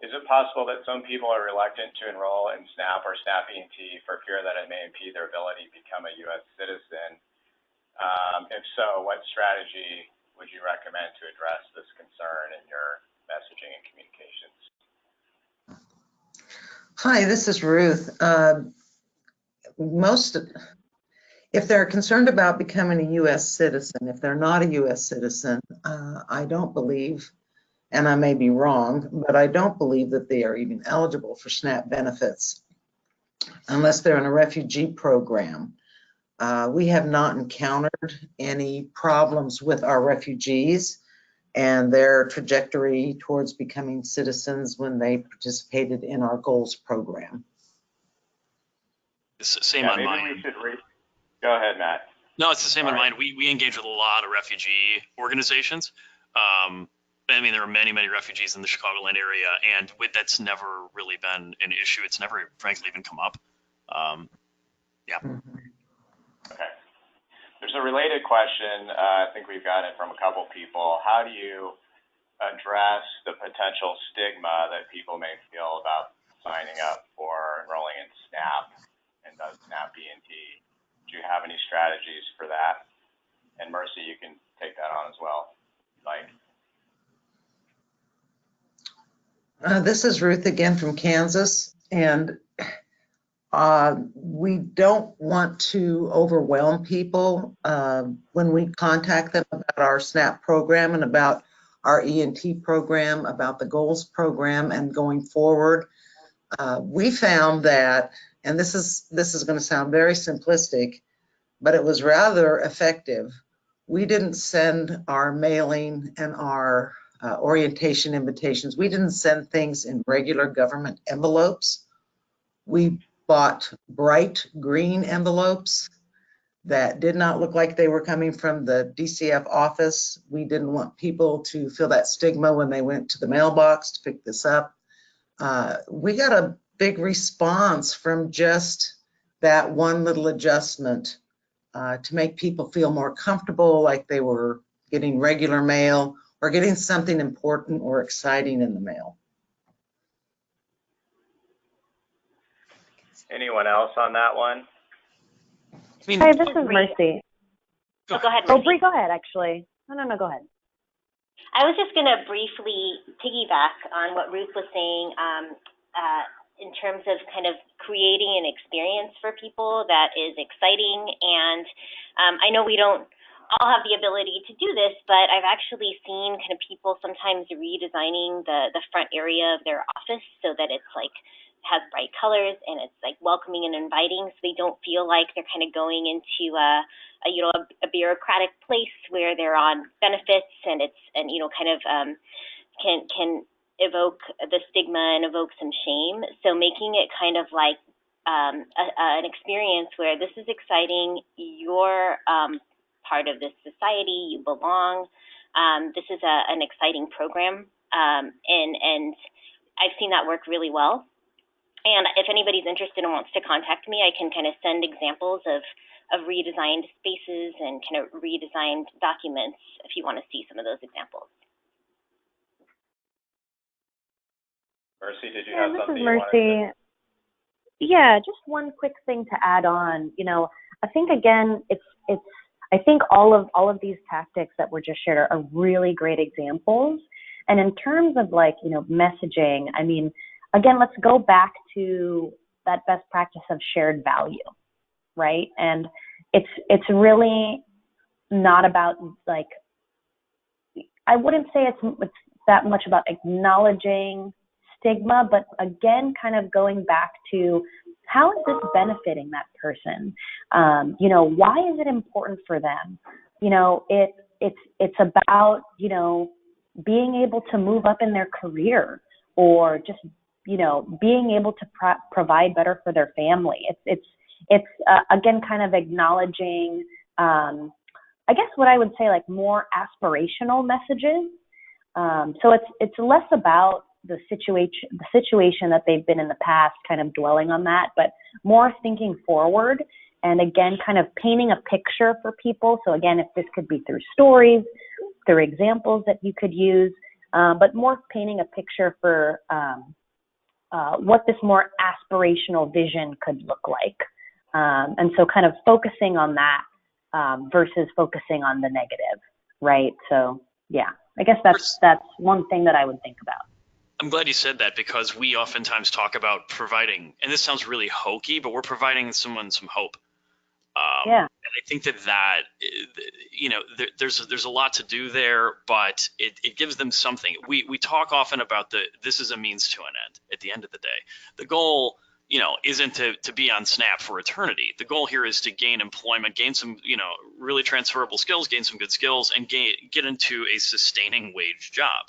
Is it possible that some people are reluctant to enroll in SNAP or SNAP E&T for fear that it may impede their ability to become a U.S. citizen? If so, what strategy would you recommend to address this concern in your messaging and communications? Hi, this is Ruth. If they're concerned about becoming a U.S. citizen, if they're not a U.S. citizen, I don't believe, and I may be wrong, but I don't believe that they are even eligible for SNAP benefits unless they're in a refugee program. We have not encountered any problems with our refugees and their trajectory towards becoming citizens when they participated in our goals program. Same on mine. Maybe we should go ahead, Matt. No, it's the same on mine. We engage with a lot of refugee organizations. I mean, there are many, many refugees in the Chicagoland area, and that's never really been an issue. It's never, frankly, even come up. Yeah. Okay. There's a related question. I think we've got it from a couple people. How do you address the potential stigma that people may feel about signing up for enrolling in SNAP and does SNAP E&T? Do you have any strategies for that? And Mercy, you can take that on as well, like. This is Ruth again from Kansas, and we don't want to overwhelm people when we contact them about our SNAP program and about our E&T program, about the goals program and going forward. We found that, and this is going to sound very simplistic, but it was rather effective. We didn't send our mailing and our orientation invitations. We didn't send things in regular government envelopes. We bought bright green envelopes that did not look like they were coming from the DCF office. We didn't want people to feel that stigma when they went to the mailbox to pick this up. We got a big response from just that one little adjustment to make people feel more comfortable, like they were getting regular mail or getting something important or exciting in the mail. Anyone else on that one? Hi, this is Mercy. Go ahead, Mercy. Oh, Bree, go ahead, actually. No, go ahead. I was just going to briefly piggyback on what Ruth was saying in terms of kind of creating an experience for people that is exciting and I know we don't all have the ability to do this, but I've actually seen kind of people sometimes redesigning the front area of their office so that it's like has bright colors and it's like welcoming and inviting, so they don't feel like they're kind of going into a bureaucratic place where they're on benefits and kind of can evoke the stigma and evoke some shame. So making it kind of like an experience where this is exciting, you're part of this society, you belong. This is an exciting program, and I've seen that work really well. And if anybody's interested and wants to contact me, I can kind of send examples of redesigned spaces and kind of redesigned documents if you want to see some of those examples. Mercy, did you have something you wanted to... Yeah, just one quick thing to add on. I think again, I think all of these tactics that were just shared are really great examples. And in terms of messaging, I mean, again, let's go back to that best practice of shared value, right? And it's really not about I wouldn't say it's that much about acknowledging stigma, but again, kind of going back to how is this benefiting that person? Why is it important for them? It's about, being able to move up in their career or just, being able to provide better for their family. It's again, kind of acknowledging, I guess what I would say more aspirational messages. So it's less about the situation that they've been in the past, kind of dwelling on that, but more thinking forward and again, kind of painting a picture for people. So again, if this could be through stories, through examples that you could use, but more painting a picture for what this more aspirational vision could look like. And so kind of focusing on that versus focusing on the negative, right? So yeah, I guess that's one thing that I would think about. I'm glad you said that because we oftentimes talk about providing, and this sounds really hokey, but we're providing someone some hope. Yeah. And I think that there's a lot to do there, but it gives them something. We talk often about this is a means to an end at the end of the day. The goal, isn't to be on SNAP for eternity. The goal here is to gain employment, gain some, really transferable skills, gain some good skills, and get into a sustaining wage job.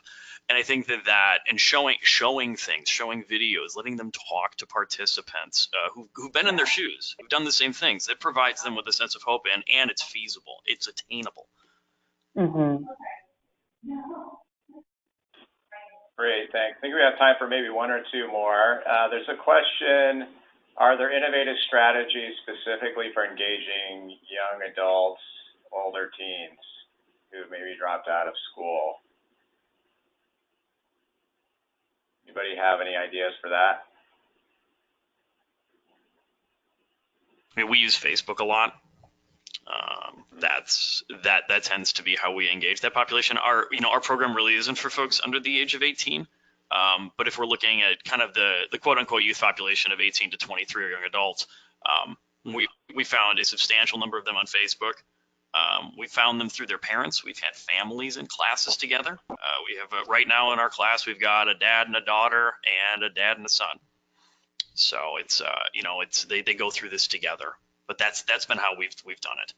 And I think that and showing things, showing videos, letting them talk to participants who've been in their shoes, who've done the same things, that provides them with a sense of hope and it's feasible, it's attainable. Mm-hmm. Great, thanks. I think we have time for maybe one or two more. There's a question, are there innovative strategies specifically for engaging young adults, older teens who maybe dropped out of school? Anybody have any ideas for that? I mean, we use Facebook a lot. That tends to be how we engage that population. Our program really isn't for folks under the age of 18. But if we're looking at kind of the quote unquote youth population of 18 to 23 or young adults, we found a substantial number of them on Facebook. We found them through their parents. We've had families in classes together. We have right now in our class, we've got a dad and a daughter and a dad and a son. So it's they go through this together. But that's been how we've done it.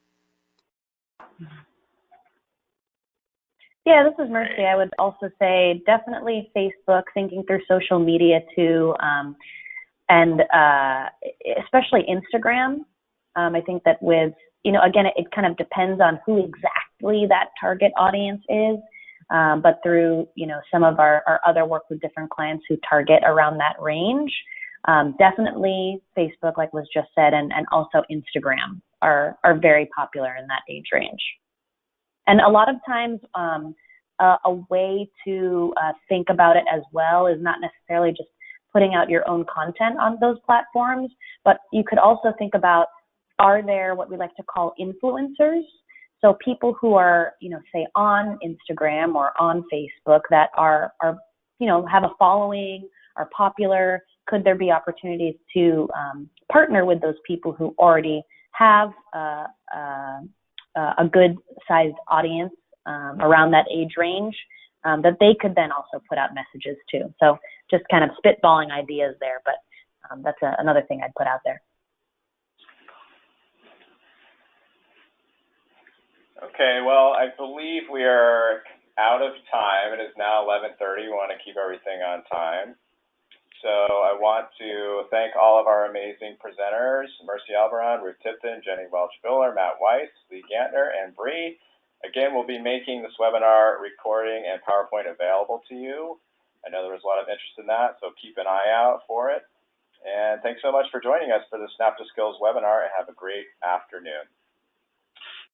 Yeah, this is Mercy. I would also say definitely Facebook, thinking through social media too, and especially Instagram. I think that with, again, it kind of depends on who exactly that target audience is, but through, some of our other work with different clients who target around that range, definitely Facebook, like was just said, and also Instagram are very popular in that age range. And a lot of times, a way to think about it as well is not necessarily just putting out your own content on those platforms, but you could also think about, are there what we like to call influencers? So people who are, say on Instagram or on Facebook that are have a following, are popular. Could there be opportunities to partner with those people who already have a good-sized audience around that age range, that they could then also put out messages too. So just kind of spitballing ideas there, but that's another thing I'd put out there. Okay, well, I believe we are out of time. It is now 11:30. We want to keep everything on time. So I want to thank all of our amazing presenters, Mercy Albaron, Ruth Tipton, Jenny Welch-Biller, Matt Weiss, Lee Gantner, and Bree. Again, we'll be making this webinar recording and PowerPoint available to you. I know there was a lot of interest in that, so keep an eye out for it. And thanks so much for joining us for the Snap to Skills webinar, and have a great afternoon.